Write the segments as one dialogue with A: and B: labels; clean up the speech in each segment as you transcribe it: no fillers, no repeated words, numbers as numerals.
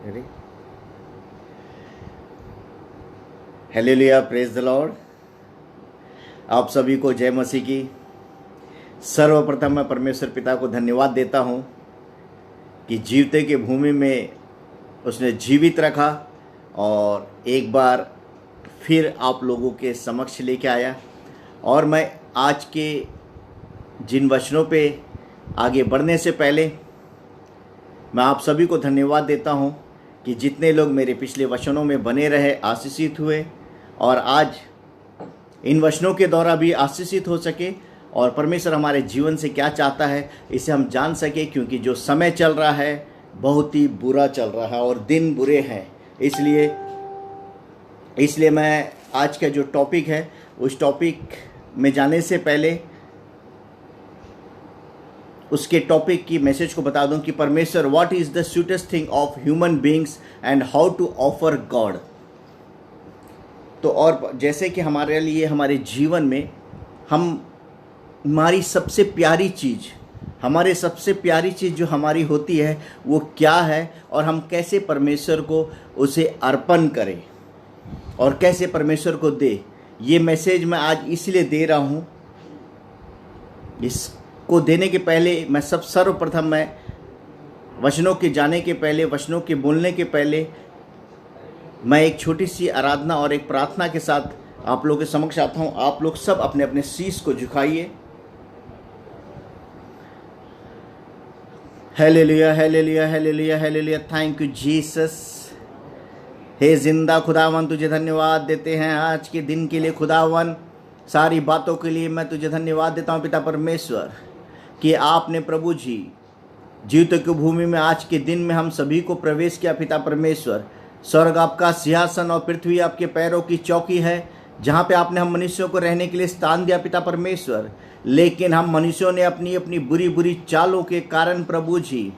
A: Ready? Hallelujah, praise the Lord. आप सभी को जय मसीह की। सर्वप्रथम मैं परमेश्वर पिता को धन्यवाद देता हूं कि जीवते की भूमि में उसने जीवित रखा और एक बार फिर आप लोगों के समक्ष लेके आया। और मैं आज के जिन वचनों पे आगे बढ़ने से पहले मैं आप सभी को धन्यवाद देता हूं कि जितने लोग मेरे पिछले वचनों में बने रहे, आशीषित हुए और आज इन वचनों के द्वारा भी आशीषित हो सके और परमेश्वर हमारे जीवन से क्या चाहता है इसे हम जान सके, क्योंकि जो समय चल रहा है बहुत ही बुरा चल रहा है और दिन बुरे हैं। इसलिए मैं आज का जो टॉपिक है उस टॉपिक में जाने से पहले उसके टॉपिक की मैसेज को बता दूं कि परमेश्वर what is the sweetest thing of human beings and how to offer God. तो और जैसे कि हमारे लिए हमारे जीवन में हमारी सबसे प्यारी चीज़ जो हमारी होती है वो क्या है और हम कैसे परमेश्वर को उसे अर्पण करें और कैसे परमेश्वर को दे। ये मैसेज मैं आज इसलिए दे रहा हूँ। इसको देने के पहले मैं सर्वप्रथम मैं वचनों के जाने के पहले, वचनों के बोलने के पहले मैं एक छोटी सी आराधना और एक प्रार्थना के साथ आप लोगों के समक्ष आता हूँ। आप लोग सब अपने अपने शीश को झुकाइए। Hallelujah, hallelujah, hallelujah, hallelujah. Thank you Jesus. हे जिंदा खुदावन, तुझे धन्यवाद देते हैं आज के दिन के लिए। खुदावन, सारी बातों के लिए मैं तुझे धन्यवाद देता हूँ पिता परमेश्वर कि आपने प्रभु जी जीवित की भूमि में आज के दिन में हम सभी को प्रवेश किया। पिता परमेश्वर, स्वर्ग आपका सिंहासन और पृथ्वी आपके पैरों की चौकी है, जहाँ पे आपने हम मनुष्यों को रहने के लिए स्थान दिया पिता परमेश्वर। लेकिन हम मनुष्यों ने अपनी अपनी बुरी बुरी चालों के कारण प्रभु जी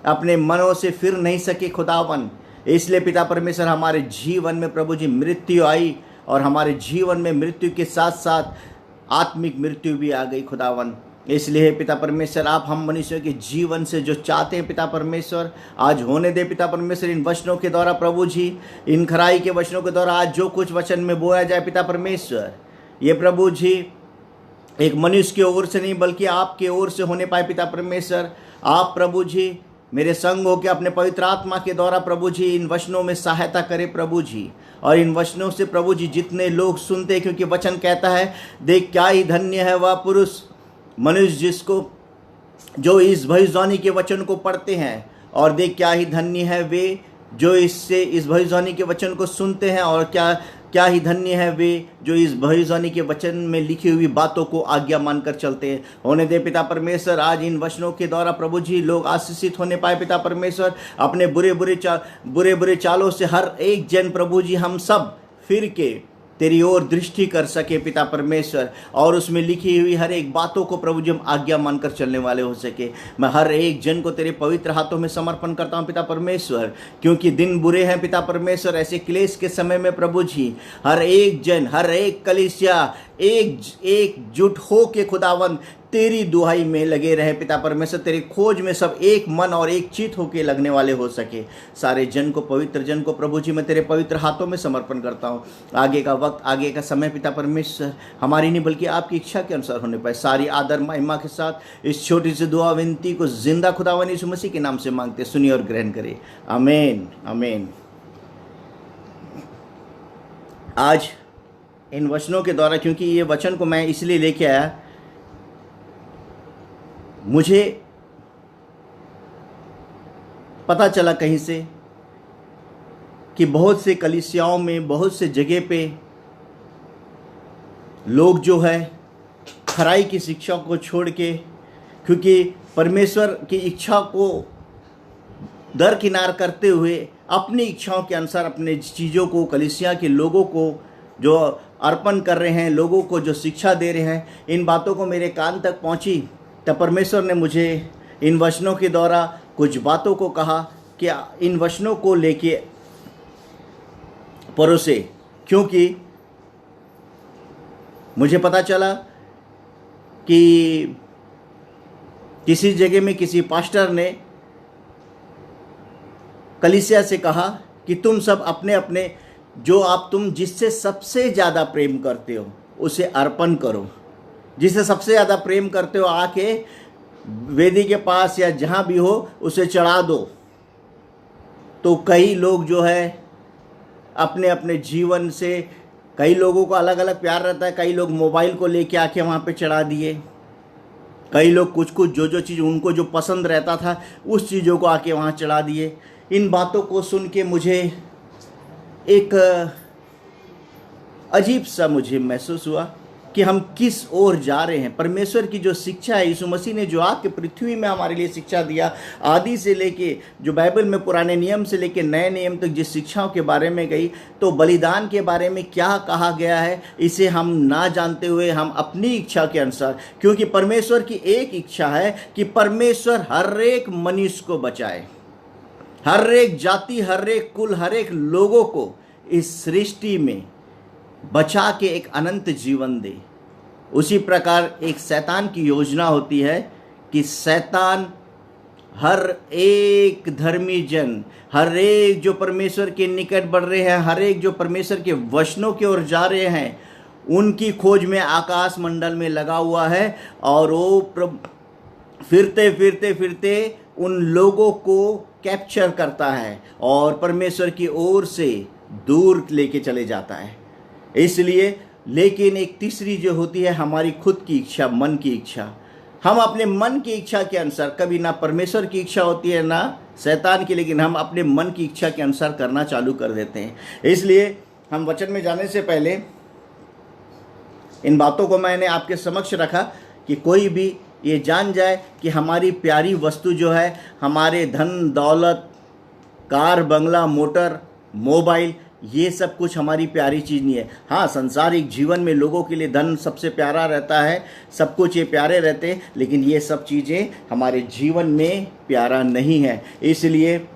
A: अपने मनों से फिर नहीं सके खुदावन। इसलिए पिता परमेश्वर हमारे जीवन में प्रभु जी मृत्यु आई और हमारे जीवन में मृत्यु के साथ साथ आत्मिक मृत्यु भी आ गई खुदावन। इसलिए पिता परमेश्वर आप हम मनुष्यों के जीवन से जो चाहते हैं पिता परमेश्वर आज होने दे पिता परमेश्वर। इन वचनों के द्वारा प्रभु जी, इन खराई के वचनों के द्वारा आज जो कुछ वचन में बोया जाए पिता परमेश्वर, ये प्रभु जी एक मनुष्य की ओर से नहीं बल्कि आपके ओर से होने पाए पिता परमेश्वर। आप प्रभु जी मेरे संग हो के अपने पवित्र आत्मा के द्वारा प्रभु जी इन वचनों में सहायता करे प्रभु जी। और इन वचनों से प्रभु जी जितने लोग सुनते हैं, क्योंकि वचन कहता है देख क्या ही धन्य है वह पुरुष मनुष्य जो इस भविष्यवाणी के वचन को पढ़ते हैं, और देख क्या ही धन्य है वे जो इस भविष्यवाणी के वचन को सुनते हैं, और क्या ही धन्य है वे जो इस भविष्यवाणी के वचन में लिखी हुई बातों को आज्ञा मानकर चलते हैं। होने दे पिता परमेश्वर आज इन वचनों के द्वारा प्रभु जी लोग आशीषित होने पाए पिता परमेश्वर। अपने बुरे बुरे चालों से हर एक जन प्रभु जी हम सब फिर के तेरी ओर दृष्टि कर सके पिता परमेश्वर, और उसमें लिखी हुई हर एक बातों को प्रभु जी हम आज्ञा मानकर चलने वाले हो सके। मैं हर एक जन को तेरे पवित्र हाथों में समर्पण करता हूं पिता परमेश्वर, क्योंकि दिन बुरे हैं पिता परमेश्वर। ऐसे क्लेश के समय में प्रभु जी हर एक जन, हर एक कलीसिया एकजुट हो के खुदावन तेरी दुहाई में लगे रहे पिता परमेश्वर। तेरी खोज में सब एक मन और एक चित होके लगने वाले हो सके। सारे जन को, पवित्र जन को प्रभु जी मैं तेरे पवित्र हाथों में समर्पण करता हूँ। आगे का वक्त, आगे का समय पिता परमेश्वर हमारी नहीं बल्कि आपकी इच्छा के अनुसार होने पाए। सारी आदर महिमा के साथ इस छोटी सी दुआ विनती को जिंदा खुदावन यीशु मसीह के नाम से मांगते, सुनिए और ग्रहण करिए। आमीन, आमीन। आज इन वचनों के द्वारा, क्योंकि ये वचन को मैं इसलिए लेके आया, मुझे पता चला कहीं से कि बहुत से कलीसियाओं में, बहुत से जगह पे लोग जो है खराई की शिक्षा को छोड़ के, क्योंकि परमेश्वर की इच्छा को दरकिनार करते हुए अपनी इच्छाओं के अनुसार अपने चीज़ों को, कलीसिया के लोगों को जो अर्पण कर रहे हैं, लोगों को जो शिक्षा दे रहे हैं, इन बातों को मेरे कान तक पहुंची। तब परमेश्वर ने मुझे इन वचनों के द्वारा कुछ बातों को कहा कि इन वचनों को लेके परोसे, क्योंकि मुझे पता चला कि किसी जगह में किसी पास्टर ने कलीसिया से कहा कि तुम सब अपने अपने जो आप तुम जिससे सबसे ज़्यादा प्रेम करते हो उसे अर्पण करो। जिससे सबसे ज़्यादा प्रेम करते हो आके वेदी के पास या जहाँ भी हो उसे चढ़ा दो। तो कई लोग जो है अपने अपने जीवन से, कई लोगों को अलग अलग प्यार रहता है, कई लोग मोबाइल को लेके आके वहाँ पे चढ़ा दिए, कई लोग कुछ कुछ जो चीज़ उनको जो पसंद रहता था उस चीज़ों को आके वहाँ चढ़ा दिए। इन बातों को सुन के मुझे एक अजीब सा मुझे महसूस हुआ कि हम किस ओर जा रहे हैं। परमेश्वर की जो शिक्षा है, यीशु मसीह ने जो आके पृथ्वी में हमारे लिए शिक्षा दिया, आदि से लेके जो बाइबल में पुराने नियम से लेके नए नियम तक जिस शिक्षाओं के बारे में गई, तो बलिदान के बारे में क्या कहा गया है इसे हम ना जानते हुए हम अपनी इच्छा के अनुसार, क्योंकि परमेश्वर की एक इच्छा है कि परमेश्वर हर एक मनुष्य को बचाए, हर एक जाति, हर एक कुल, हर एक लोगों को इस सृष्टि में बचा के एक अनंत जीवन दे। उसी प्रकार एक शैतान की योजना होती है कि शैतान हर एक धर्मी जन, हर एक जो परमेश्वर के निकट बढ़ रहे हैं, हर एक जो परमेश्वर के वचनों की ओर जा रहे हैं, उनकी खोज में आकाश मंडल में लगा हुआ है और वो फिरते फिरते फिरते उन लोगों को कैप्चर करता है और परमेश्वर की ओर से दूर लेके चले जाता है। इसलिए लेकिन एक तीसरी जो होती है हमारी खुद की इच्छा, मन की इच्छा। हम अपने मन की इच्छा के अनुसार, कभी ना परमेश्वर की इच्छा होती है ना शैतान की, लेकिन हम अपने मन की इच्छा के अनुसार करना चालू कर देते हैं। इसलिए हम वचन में जाने से पहले इन बातों को मैंने आपके समक्ष रखा कि कोई भी ये जान जाए कि हमारी प्यारी वस्तु जो है, हमारे धन दौलत, कार बंगला मोटर मोबाइल, ये सब कुछ हमारी प्यारी चीज़ नहीं है। हाँ, संसारिक जीवन में लोगों के लिए धन सबसे प्यारा रहता है, सब कुछ ये प्यारे रहते हैं, लेकिन ये सब चीज़ें हमारे जीवन में प्यारा नहीं है। इसलिए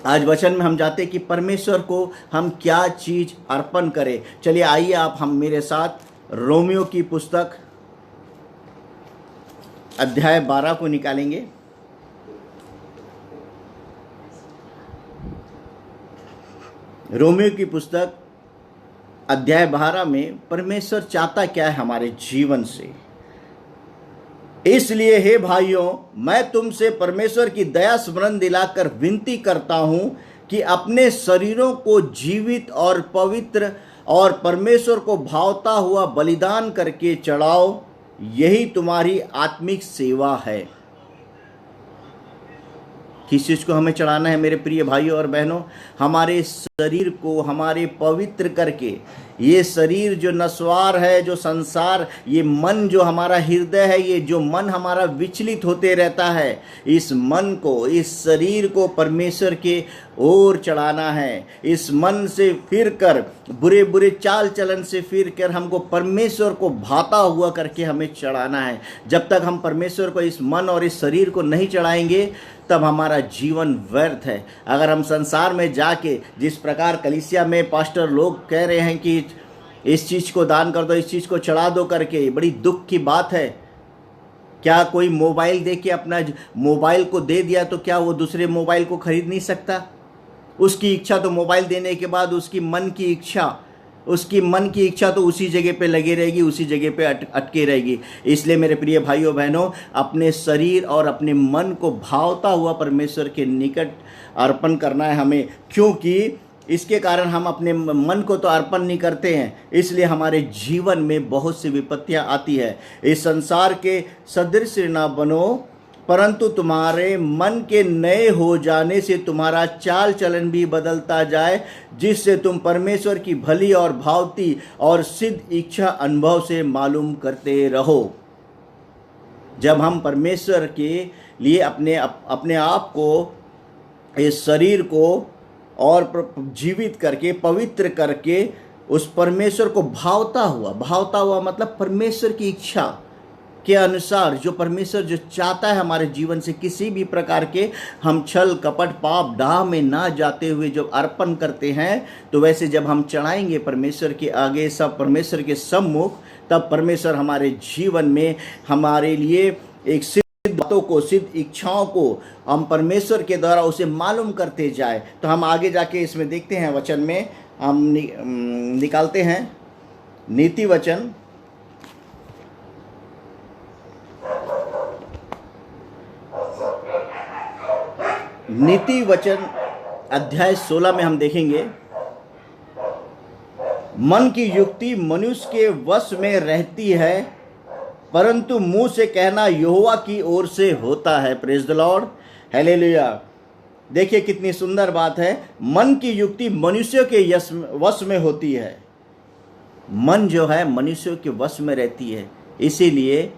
A: आज वचन में हम जाते कि परमेश्वर को हम क्या चीज़ अर्पण करें। चलिए आइए आप हम मेरे साथ रोमियो की पुस्तक अध्याय 12 को निकालेंगे। रोमियो की पुस्तक अध्याय 12 में परमेश्वर चाहता क्या है हमारे जीवन से। इसलिए हे भाइयों, मैं तुमसे परमेश्वर की दया स्मरण दिलाकर विनती करता हूं कि अपने शरीरों को जीवित और पवित्र और परमेश्वर को भावता हुआ बलिदान करके चढ़ाओ, यही तुम्हारी आत्मिक सेवा है। किस चीज़ को हमें चढ़ाना है मेरे प्रिय भाइयों और बहनों? हमारे शरीर को हमारे पवित्र करके। ये शरीर जो नश्वार है, जो संसार, ये मन जो हमारा हृदय है, ये जो मन हमारा विचलित होते रहता है, इस मन को, इस शरीर को परमेश्वर के ओर चढ़ाना है। इस मन से फिर कर, बुरे बुरे चाल चलन से फिर कर हमको परमेश्वर को भाता हुआ करके हमें चढ़ाना है। जब तक हम परमेश्वर को इस मन और इस शरीर को नहीं चढ़ाएंगे तब हमारा जीवन व्यर्थ है। अगर हम संसार में जाके जिस प्रकार कलीसिया में पास्टर लोग कह रहे हैं कि इस चीज़ को दान कर दो, इस चीज़ को चढ़ा दो करके, बड़ी दुख की बात है। क्या कोई मोबाइल दे के अपना मोबाइल को दे दिया तो क्या वो दूसरे मोबाइल को खरीद नहीं सकता? उसकी इच्छा तो मोबाइल देने के बाद उसकी मन की इच्छा तो उसी जगह पे लगी रहेगी, उसी जगह पे अटके रहेगी। इसलिए मेरे प्रिय भाइयों बहनों, अपने शरीर और अपने मन को भावता हुआ परमेश्वर के निकट अर्पण करना है हमें, क्योंकि इसके कारण हम अपने मन को तो अर्पण नहीं करते हैं, इसलिए हमारे जीवन में बहुत सी विपत्तियां आती है। इस संसार के सदृश ना बनो, परंतु तुम्हारे मन के नए हो जाने से तुम्हारा चाल चलन भी बदलता जाए, जिससे तुम परमेश्वर की भली और भावती और सिद्ध इच्छा अनुभव से मालूम करते रहो। जब हम परमेश्वर के लिए अपने आप को, इस शरीर को और जीवित करके, पवित्र करके, उस परमेश्वर को भावता हुआ मतलब परमेश्वर की इच्छा के अनुसार, जो परमेश्वर जो चाहता है हमारे जीवन से, किसी भी प्रकार के हम छल कपट पाप डाह में ना जाते हुए जब अर्पण करते हैं, तो वैसे जब हम चढ़ाएंगे परमेश्वर के आगे, सब परमेश्वर के सम्मुख, तब परमेश्वर हमारे जीवन में हमारे लिए एक सिद्ध बातों बातों को, सिद्ध इच्छाओं को हम परमेश्वर के द्वारा उसे मालूम करते जाए। तो हम आगे जाके इसमें देखते हैं, वचन में हम निकालते हैं नीति वचन अध्याय 16 में हम देखेंगे, मन की युक्ति मनुष्य के वश में रहती है, परंतु मुंह से कहना यहोवा की ओर से होता है। Praise the Lord, hallelujah. देखिए कितनी सुंदर बात है, मन की युक्ति मनुष्य के वश में होती है। मन जो है मनुष्य के वश में रहती है, इसीलिए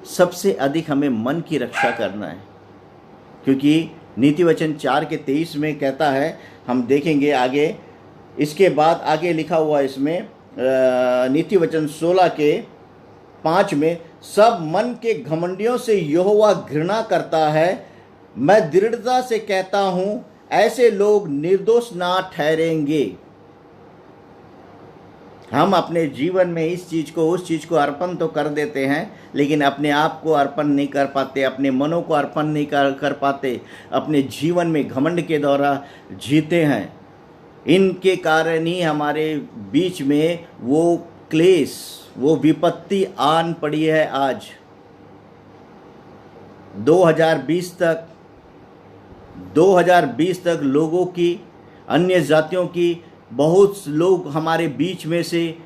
A: सबसे अधिक हमें मन की रक्षा करना है, क्योंकि नीति वचन 4:23 में कहता है, हम देखेंगे आगे, इसके बाद आगे लिखा हुआ इसमें नीति वचन 16:5 में, सब मन के घमंडियों से यहोवा घृणा करता है, मैं दृढ़ता से कहता हूं ऐसे लोग निर्दोष ना ठहरेंगे। हम अपने जीवन में इस चीज़ को उस चीज़ को अर्पण तो कर देते हैं, लेकिन अपने आप को अर्पण नहीं कर पाते, अपने मनों को अर्पण नहीं कर पाते, अपने जीवन में घमंड के द्वारा जीते हैं। इनके कारण ही हमारे बीच में वो क्लेश, वो विपत्ति आन पड़ी है। आज 2020 तक लोगों की, अन्य जातियों की, बहुत लोग हमारे बीच में से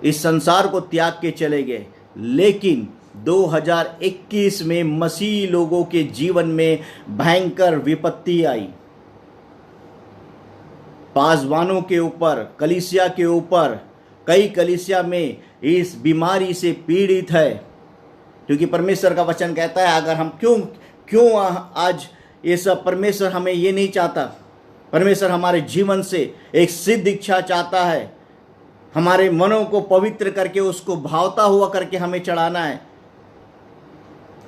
A: इस संसार को त्याग के चले गए, लेकिन 2021 में मसीह लोगों के जीवन में भयंकर विपत्ति आई। पासवानों के ऊपर, कलीसिया के ऊपर, कई कलीसिया में इस बीमारी से पीड़ित है, क्योंकि परमेश्वर का वचन कहता है, अगर हम क्यों आज ये सब, परमेश्वर हमें ये नहीं चाहता। परमेश्वर हमारे जीवन से एक सिद्ध इच्छा चाहता है, हमारे मनों को पवित्र करके उसको भावता हुआ करके हमें चढ़ाना है।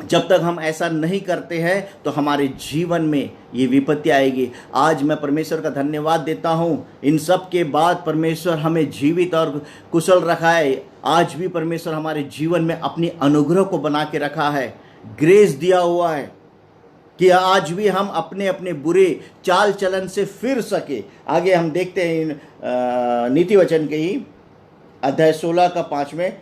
A: जब तक हम ऐसा नहीं करते हैं तो हमारे जीवन में ये विपत्ति आएगी। आज मैं परमेश्वर का धन्यवाद देता हूँ, इन सब के बाद परमेश्वर हमें जीवित और कुशल रखा है। आज भी परमेश्वर हमारे जीवन में अपनी अनुग्रह को बना के रखा है, ग्रेस दिया हुआ है कि आज भी हम अपने अपने बुरे चाल चलन से फिर सके। आगे हम देखते हैं नीति वचन के ही अध्याय 16:5 में,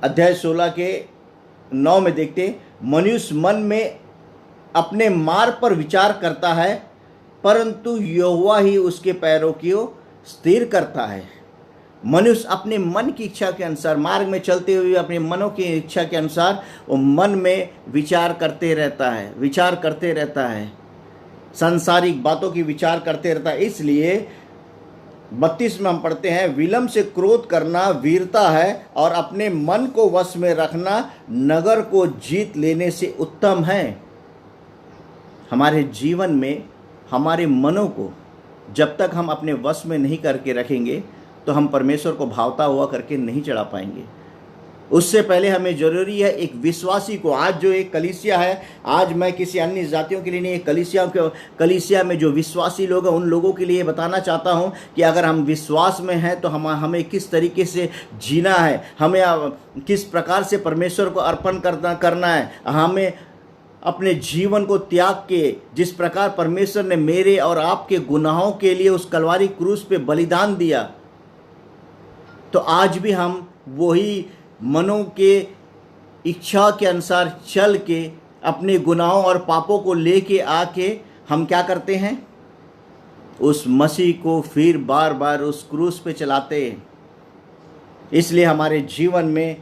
A: अध्याय 16:9 में देखते, मनुष्य मन में अपने मार्ग पर विचार करता है, परंतु यहोवा ही उसके पैरों को स्थिर करता है। मनुष्य अपने मन की इच्छा के अनुसार मार्ग में चलते हुए अपने मनों की इच्छा के अनुसार वो मन में विचार करते रहता है, सांसारिक बातों की विचार करते रहता है। इसलिए 32 में हम पढ़ते हैं, विलंब से क्रोध करना वीरता है, और अपने मन को वश में रखना नगर को जीत लेने से उत्तम है। हमारे जीवन में हमारे मनों को जब तक हम अपने वश में नहीं करके रखेंगे तो हम परमेश्वर को भावता हुआ करके नहीं चढ़ा पाएंगे। उससे पहले हमें जरूरी है एक विश्वासी को, आज जो एक कलीसिया है, आज मैं किसी अन्य जातियों के लिए नहीं, कलीसिया में जो विश्वासी लोग हैं उन लोगों के लिए बताना चाहता हूं कि अगर हम विश्वास में हैं तो हमें किस तरीके से जीना है, हमें किस प्रकार से परमेश्वर को अर्पण करना है। हमें अपने जीवन को त्याग के, जिस प्रकार परमेश्वर ने मेरे और आपके गुनाहों के लिए उस कलवारी क्रूस पे बलिदान दिया, तो आज भी हम वही मनों के इच्छा के अनुसार चल के अपने गुनाहों और पापों को लेके आके हम क्या करते हैं, उस मसीह को फिर बार बार उस क्रूस पे चलाते हैं। इसलिए हमारे जीवन में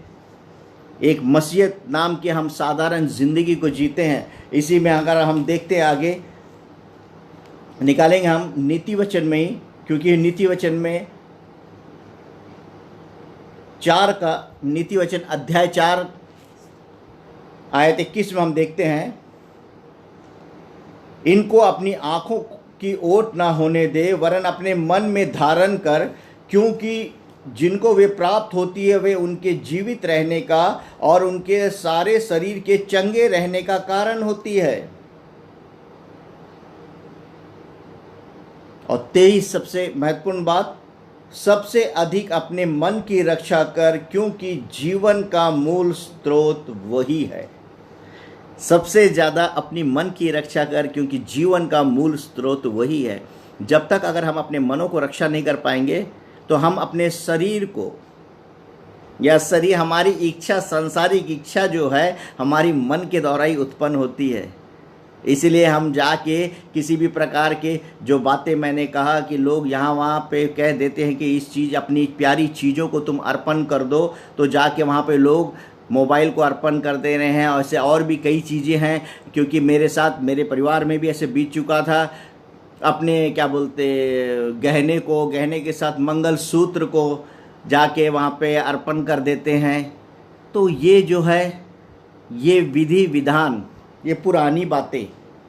A: एक मसीहत नाम के हम साधारण जिंदगी को जीते हैं। इसी में अगर हम देखते आगे निकालेंगे हम नीति वचन में ही, क्योंकि नीति वचन में नीति वचन अध्याय 4 आयत 21 में हम देखते हैं, इनको अपनी आंखों की ओट ना होने दे, वरन अपने मन में धारण कर, क्योंकि जिनको वे प्राप्त होती है वे उनके जीवित रहने का और उनके सारे शरीर के चंगे रहने का कारण होती है। और 23 सबसे महत्वपूर्ण बात, सबसे अधिक अपने मन की रक्षा कर, क्योंकि जीवन का मूल स्रोत वही है। सबसे ज़्यादा अपनी मन की रक्षा कर, क्योंकि जीवन का मूल स्रोत वही है। जब तक अगर हम अपने मनों को रक्षा नहीं कर पाएंगे तो हम अपने शरीर को, या शरीर, हमारी इच्छा, सांसारिक इच्छा जो है हमारी मन के द्वारा ही उत्पन्न होती है। इसलिए हम जाके किसी भी प्रकार के जो बातें मैंने कहा कि लोग यहाँ वहाँ पे कह देते हैं कि इस चीज़, अपनी प्यारी चीज़ों को तुम अर्पण कर दो, तो जाके वहाँ पे लोग मोबाइल को अर्पण कर दे रहे हैं। ऐसे और भी कई चीज़ें हैं, क्योंकि मेरे साथ, मेरे परिवार में भी ऐसे बीत चुका था। अपने क्या बोलते, गहने को, गहने के साथ मंगलसूत्र को जाके वहाँ पे अर्पण कर देते हैं। तो ये जो है, ये विधि विधान, ये पुरानी बातें,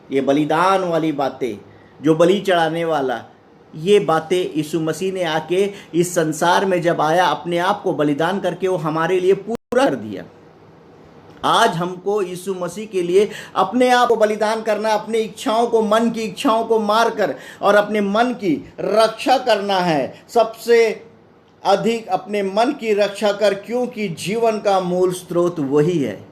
A: ये बलिदान वाली बातें, जो बलि चढ़ाने वाला, ये बातें यीशु मसीह ने आके इस संसार में जब आया, अपने आप को बलिदान करके वो हमारे लिए पूरा कर दिया। आज हमको यीशु मसीह के लिए अपने आप को बलिदान करना, अपनी इच्छाओं को, मन की इच्छाओं को मारकर और अपने मन की रक्षा करना है। सबसे अधिक अपने मन की रक्षा कर, क्योंकि जीवन का मूल स्रोत वही है।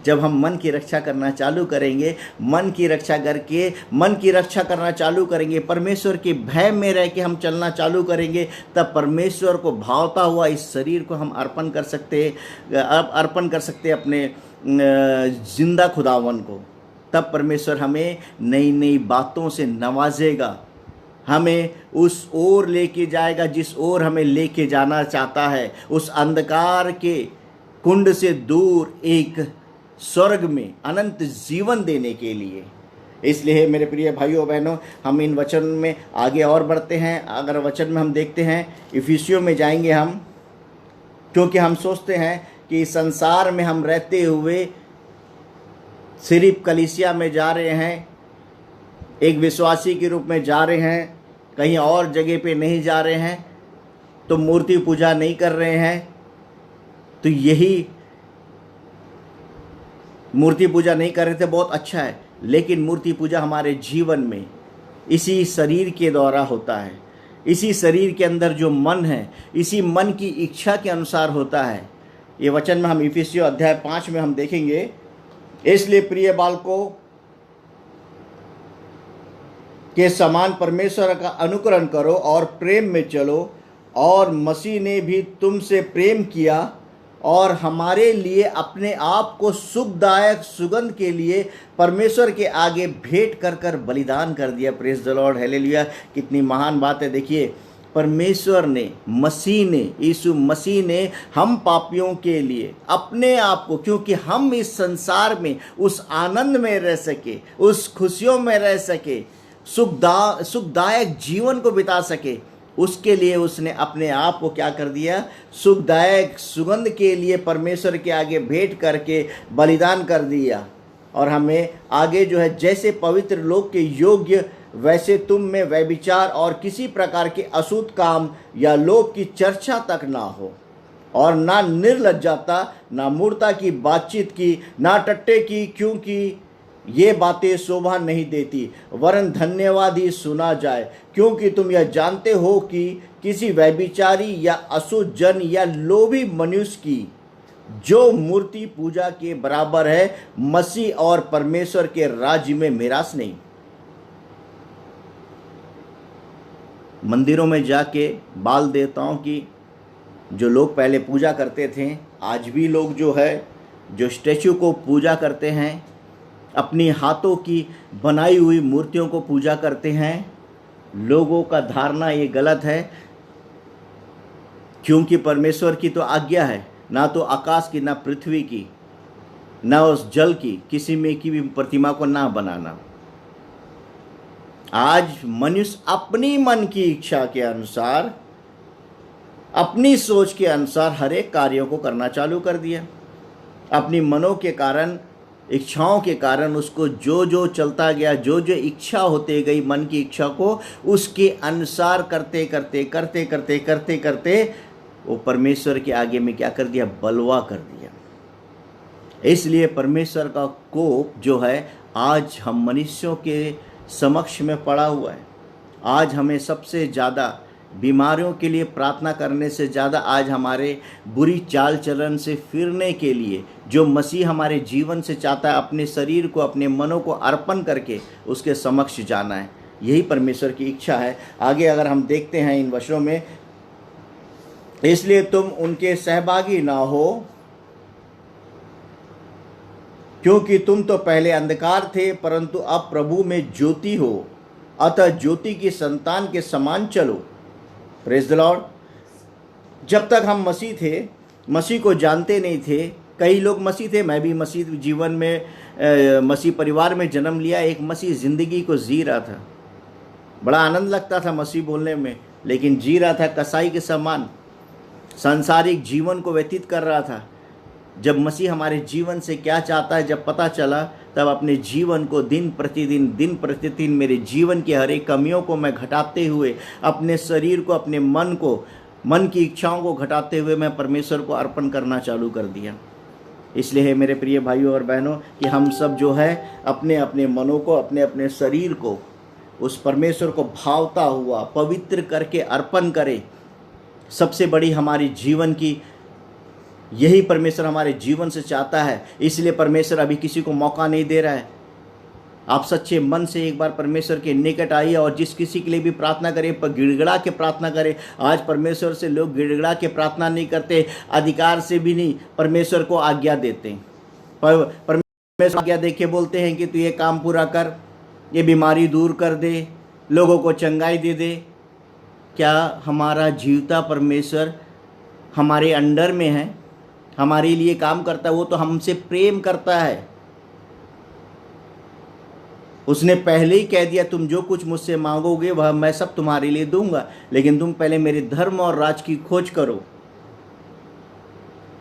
A: जब हम मन की रक्षा करना चालू करेंगे, मन की रक्षा करके, मन की रक्षा करना चालू करेंगे, परमेश्वर के भय में रह के हम चलना चालू करेंगे, तब परमेश्वर को भावता हुआ इस शरीर को हम अर्पण कर सकते अपने जिंदा खुदावन को। तब परमेश्वर हमें नई नई बातों से नवाजेगा, हमें उस ओर लेके जाएगा जिस ओर हमें लेके जाना चाहता है, उस अंधकार के कुंड से दूर एक स्वर्ग में अनंत जीवन देने के लिए। इसलिए मेरे प्रिय भाइयों बहनों, हम इन वचन में आगे और बढ़ते हैं। अगर वचन में हम देखते हैं, इफिसियों में जाएंगे हम, क्योंकि हम सोचते हैं कि संसार में हम रहते हुए सिर्फ कलीसिया में जा रहे हैं, एक विश्वासी के रूप में जा रहे हैं, कहीं और जगह पे नहीं जा रहे हैं, तो मूर्ति पूजा नहीं कर रहे हैं। तो यही मूर्ति पूजा नहीं कर रहे थे, बहुत अच्छा है, लेकिन मूर्ति पूजा हमारे जीवन में इसी शरीर के द्वारा होता है। इसी शरीर के अंदर जो मन है, इसी मन की इच्छा के अनुसार होता है। ये वचन में हम इफिसियों अध्याय 5 में हम देखेंगे। इसलिए प्रिय बालकों के समान परमेश्वर का अनुकरण करो और प्रेम में चलो, और मसीह ने भी तुमसे प्रेम किया और हमारे लिए अपने आप को सुखदायक सुगंध के लिए परमेश्वर के आगे भेंट कर कर बलिदान कर दिया। Praise the Lord, hallelujah. कितनी महान बात है। देखिए, परमेश्वर ने, मसीह ने, यीशु मसीह ने हम पापियों के लिए अपने आप को, क्योंकि हम इस संसार में उस आनंद में रह सके, उस खुशियों में रह सके, सुखदायक जीवन को बिता सके, उसके लिए उसने अपने आप को क्या कर दिया, सुखदायक सुगंध के लिए परमेश्वर के आगे भेंट करके बलिदान कर दिया। और हमें आगे जो है, जैसे पवित्र लोग के योग्य, वैसे तुम में व्यभिचार और किसी प्रकार के अशुद्ध काम या लोभ की चर्चा तक ना हो, और ना निर्लज्जता, ना मूर्खता की बातचीत की, ना टट्टे की, क्योंकि ये बातें शोभा नहीं देती, वरन धन्यवाद ही सुना जाए। क्योंकि तुम यह जानते हो कि किसी व्यभिचारी या अशुद्ध जन या लोभी मनुष्य की जो मूर्ति पूजा के बराबर है, मसीह और परमेश्वर के राज्य में मिरास नहीं। मंदिरों में जाके बाल देवताओं की जो लोग पहले पूजा करते थे, आज भी लोग जो है, जो स्टैचू को पूजा करते हैं, अपनी हाथों की बनाई हुई मूर्तियों को पूजा करते हैं। लोगों का धारणा ये गलत है, क्योंकि परमेश्वर की तो आज्ञा है, ना तो आकाश की, ना पृथ्वी की, ना उस जल की, किसी में की भी प्रतिमा को ना बनाना। आज मनुष्य अपनी मन की इच्छा के अनुसार, अपनी सोच के अनुसार हर एक कार्यों को करना चालू कर दिया। अपनी मनों के कारण, इच्छाओं के कारण उसको जो जो चलता गया, जो जो इच्छा होते गई, मन की इच्छा को उसके अनुसार करते करते करते करते करते करते वो परमेश्वर के आगे में क्या कर दिया, बलवा कर दिया। इसलिए परमेश्वर का कोप जो है आज हम मनुष्यों के समक्ष में पड़ा हुआ है। आज हमें सबसे ज़्यादा बीमारियों के लिए प्रार्थना करने से ज़्यादा आज हमारे बुरी चाल चलन से फिरने के लिए जो मसीह हमारे जीवन से चाहता है, अपने शरीर को, अपने मनों को अर्पण करके उसके समक्ष जाना है। यही परमेश्वर की इच्छा है। आगे अगर हम देखते हैं इन वचनों में, इसलिए तुम उनके सहभागी ना हो, क्योंकि तुम तो पहले अंधकार थे परंतु अब प्रभु में ज्योति हो, अतः ज्योति की संतान के समान चलो। Praise the Lord. जब तक हम मसीह थे, मसीह को जानते नहीं थे, कई लोग मसीह थे, मैं भी मसीह जीवन में मसीह परिवार में जन्म लिया, एक मसीह ज़िंदगी को जी रहा था। बड़ा आनंद लगता था मसीह बोलने में, लेकिन जी रहा था कसाई के समान, सांसारिक जीवन को व्यतीत कर रहा था। जब मसीह हमारे जीवन से क्या चाहता है जब पता चला, तब अपने जीवन को दिन प्रतिदिन मेरे जीवन की हर एक कमियों को मैं घटाते हुए, अपने शरीर को, अपने मन को, मन की इच्छाओं को घटाते हुए मैं परमेश्वर को अर्पण करना चालू कर दिया। इसलिए है मेरे प्रिय भाइयों और बहनों कि हम सब जो है अपने अपने मनों को, अपने अपने शरीर को उस परमेश्वर को भावता हुआ पवित्र करके अर्पण करें। सबसे बड़ी हमारी जीवन की यही परमेश्वर हमारे जीवन से चाहता है। इसलिए परमेश्वर अभी किसी को मौका नहीं दे रहा है। आप सच्चे मन से एक बार परमेश्वर के निकट आइए और जिस किसी के लिए भी प्रार्थना करें, पर गिड़गिड़ा के प्रार्थना करें। आज परमेश्वर से लोग गिड़गिड़ा के प्रार्थना नहीं करते, अधिकार से भी नहीं, परमेश्वर को आज्ञा देते हैं। परमेश्वर आज्ञा देके बोलते हैं कि तू ये काम पूरा कर, ये बीमारी दूर कर दे, लोगों को चंगाई दे दे। क्या हमारा जीवता परमेश्वर हमारे अंडर में है, हमारे लिए काम करता है? वो तो हमसे प्रेम करता है। उसने पहले ही कह दिया, तुम जो कुछ मुझसे मांगोगे वह मैं सब तुम्हारे लिए दूंगा, लेकिन तुम पहले मेरे धर्म और राज की खोज करो।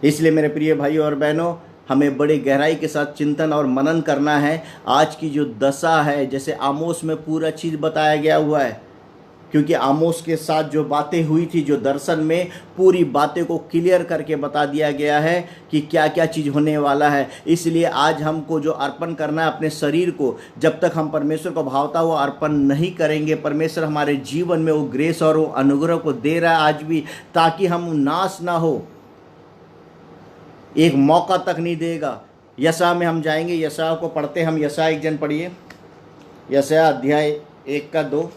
A: इसलिए मेरे प्रिय भाइयों और बहनों, हमें बड़े गहराई के साथ चिंतन और मनन करना है। आज की जो दशा है, जैसे आमोस में पूरा चीज़ बताया गया हुआ है, क्योंकि आमोस के साथ जो बातें हुई थी, जो दर्शन में पूरी बातें को क्लियर करके बता दिया गया है कि क्या क्या चीज़ होने वाला है। इसलिए आज हमको जो अर्पण करना है अपने शरीर को, जब तक हम परमेश्वर को भावता हुआ अर्पण नहीं करेंगे, परमेश्वर हमारे जीवन में वो ग्रेस और वो अनुग्रह को दे रहा है आज भी, ताकि हम नाश ना हो, एक मौका तक नहीं देगा। यशा में हम जाएंगे, यशा को पढ़ते हम। यशा एक जन पढ़िए, यशा अध्याय 1 का 2।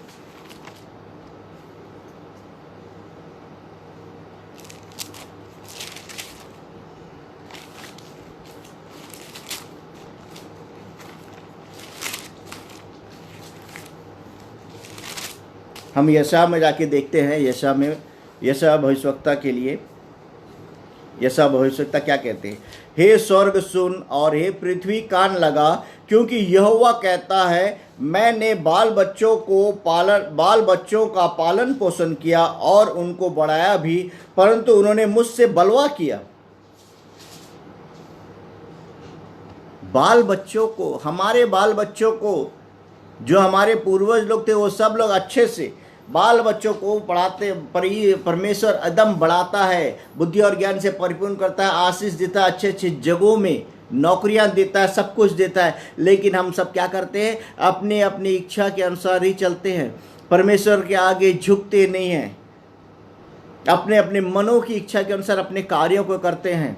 A: हम यशा में जाके देखते हैं, यशा में, यशा भविष्यवक्ता के लिए, यशा भविष्यवक्ता क्या कहते हैं? हे स्वर्ग सुन और हे पृथ्वी कान लगा, क्योंकि यहोवा कहता है, मैंने बाल बच्चों का पालन पोषण किया और उनको बढ़ाया भी, परंतु उन्होंने मुझसे बलवा किया। बाल बच्चों को, हमारे बाल बच्चों को, जो हमारे पूर्वज लोग थे, वो सब लोग अच्छे से बाल बच्चों को पढ़ाते, परमेश्वर एकदम बढ़ाता है, बुद्धि और ज्ञान से परिपूर्ण करता है, आशीष देता है, अच्छे अच्छे जगहों में नौकरियां देता है, सब कुछ देता है। लेकिन हम सब क्या करते हैं? अपने अपनी इच्छा के अनुसार ही चलते हैं, परमेश्वर के आगे झुकते नहीं हैं, अपने अपने मनों की इच्छा के अनुसार अपने कार्यों को करते हैं।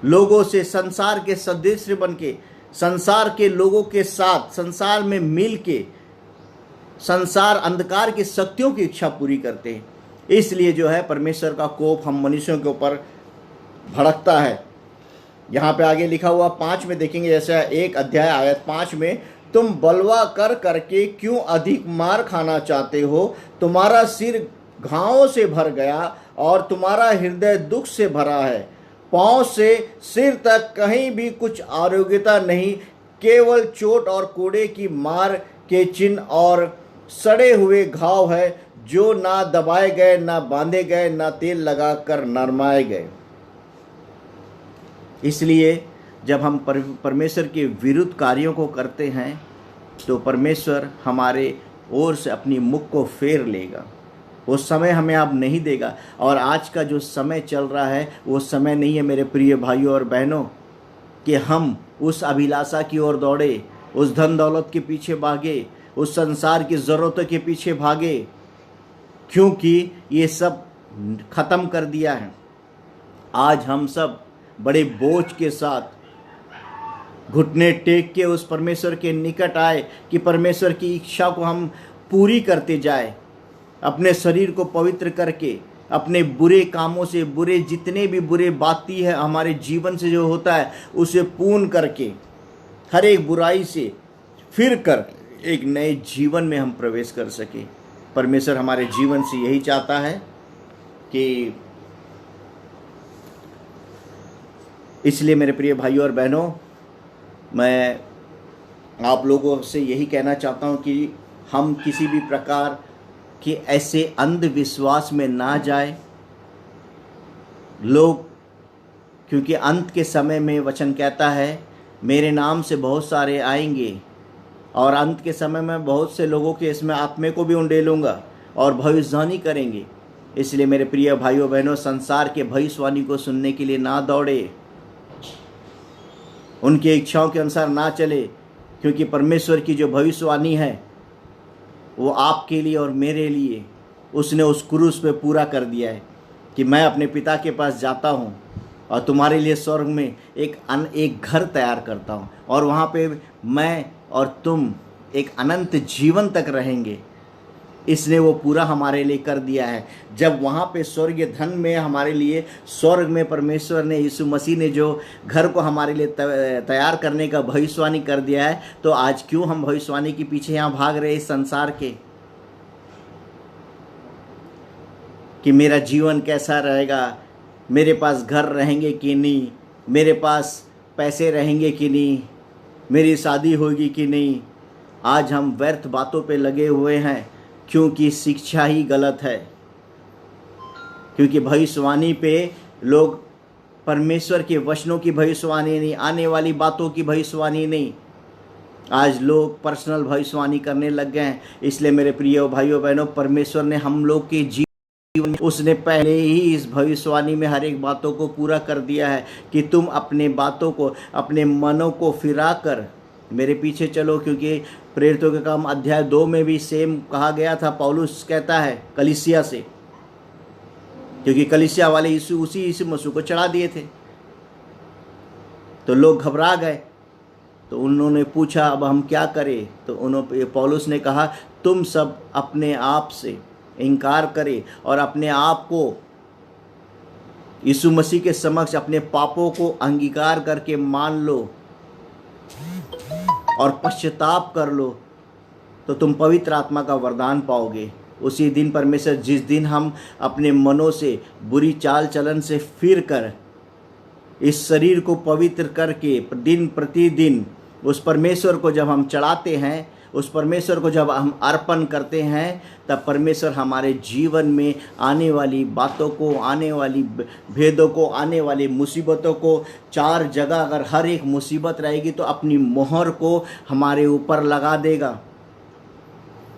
A: लोगों से संसार के सदृश बन के, संसार के लोगों के साथ, संसार में मिल के, संसार अंधकार की शक्तियों की इच्छा पूरी करते हैं। इसलिए जो है परमेश्वर का कोप हम मनुष्यों के ऊपर भड़कता है। यहाँ पे आगे लिखा हुआ 5 में देखेंगे, जैसे 1 अध्याय आयत 5 में, तुम बलवा कर करके क्यों अधिक मार खाना चाहते हो? तुम्हारा सिर घावों से भर गया और तुम्हारा हृदय दुख से भरा है। पाँव से सिर तक कहीं भी कुछ आरोग्यता नहीं, केवल चोट और कोड़े की मार के चिन्ह और सड़े हुए घाव है, जो ना दबाए गए, ना बांधे गए, ना तेल लगाकर नरमाए गए। इसलिए जब हम परमेश्वर के विरुद्ध कार्यों को करते हैं, तो परमेश्वर हमारे ओर से अपनी मुख को फेर लेगा। वो समय हमें अब नहीं देगा। और आज का जो समय चल रहा है, वो समय नहीं है मेरे प्रिय भाइयों और बहनों कि हम उस अभिलाषा की ओर दौड़े, उस धन दौलत के पीछे भागे, उस संसार की ज़रूरतों के पीछे भागे, क्योंकि ये सब ख़त्म कर दिया है। आज हम सब बड़े बोझ के साथ घुटने टेक के उस परमेश्वर के निकट आए कि परमेश्वर की इच्छा को हम पूरी करते जाए, अपने शरीर को पवित्र करके, अपने बुरे कामों से, बुरे जितने भी बुरे बाती है हमारे जीवन से जो होता है उसे पूर्ण करके, हर एक बुराई से फिर कर एक नए जीवन में हम प्रवेश कर सके। परमेश्वर हमारे जीवन से यही चाहता है कि इसलिए मेरे प्रिय भाइयों और बहनों, मैं आप लोगों से यही कहना चाहता हूँ कि हम किसी भी प्रकार के ऐसे अंधविश्वास में ना जाए। लोग, क्योंकि अंत के समय में वचन कहता है मेरे नाम से बहुत सारे आएंगे और अंत के समय में बहुत से लोगों के इसमें आत्मे को भी उंडेलूंगा और भविष्यवाणी करेंगे। इसलिए मेरे प्रिय भाइयों बहनों, संसार के भविष्यवाणी को सुनने के लिए ना दौड़े, उनकी इच्छाओं के अनुसार ना चले, क्योंकि परमेश्वर की जो भविष्यवाणी है वो आपके लिए और मेरे लिए उसने उस क्रूस पे पूरा कर दिया है कि मैं अपने पिता के पास जाता हूँ और तुम्हारे लिए स्वर्ग में एक घर तैयार करता हूँ और वहाँ पे मैं और तुम एक अनंत जीवन तक रहेंगे। इसने वो पूरा हमारे लिए कर दिया है। जब वहाँ पे स्वर्गीय धन में हमारे लिए स्वर्ग में परमेश्वर ने, यीशु मसीह ने जो घर को हमारे लिए तैयार करने का भविष्यवाणी कर दिया है, तो आज क्यों हम भविष्यवाणी के पीछे यहाँ भाग रहे इस संसार के कि मेरा जीवन कैसा रहेगा, मेरे पास घर रहेंगे कि नहीं, मेरे पास पैसे रहेंगे कि नहीं, मेरी शादी होगी कि नहीं। आज हम व्यर्थ बातों पे लगे हुए हैं क्योंकि शिक्षा ही गलत है, क्योंकि भविष्यवाणी पे लोग परमेश्वर के वचनों की भविष्यवाणी नहीं, आने वाली बातों की भविष्यवाणी नहीं, आज लोग पर्सनल भविष्यवाणी करने लग गए हैं। इसलिए मेरे प्रिय भाइयों बहनों, परमेश्वर ने हम लोग के जीवन में उसने पहले ही इस भविष्यवाणी में हर एक बातों को पूरा कर दिया है कि तुम अपने बातों को, अपने मनों को फिरा कर मेरे पीछे चलो। क्योंकि प्रेरितों के काम अध्याय 2 में भी सेम कहा गया था। पौलुस कहता है कलीसिया से, क्योंकि कलीसिया वाले उसी यीशु मसीह को चढ़ा दिए थे, तो लोग घबरा गए, तो उन्होंने पूछा अब हम क्या करें। तो पौलुस ने कहा तुम सब अपने आप से इनकार करें और अपने आप को यीशु मसीह के समक्ष अपने पापों को अंगीकार करके मान लो और पश्चाताप कर लो, तो तुम पवित्र आत्मा का वरदान पाओगे। उसी दिन परमेश्वर, जिस दिन हम अपने मनों से, बुरी चाल चलन से फिर कर इस शरीर को पवित्र करके दिन प्रतिदिन उस परमेश्वर को जब हम चढ़ाते हैं, उस परमेश्वर को जब हम अर्पण करते हैं, तब परमेश्वर हमारे जीवन में आने वाली बातों को, आने वाली भेदों को, आने वाली मुसीबतों को, 4 जगह अगर हर एक मुसीबत रहेगी तो अपनी मोहर को हमारे ऊपर लगा देगा,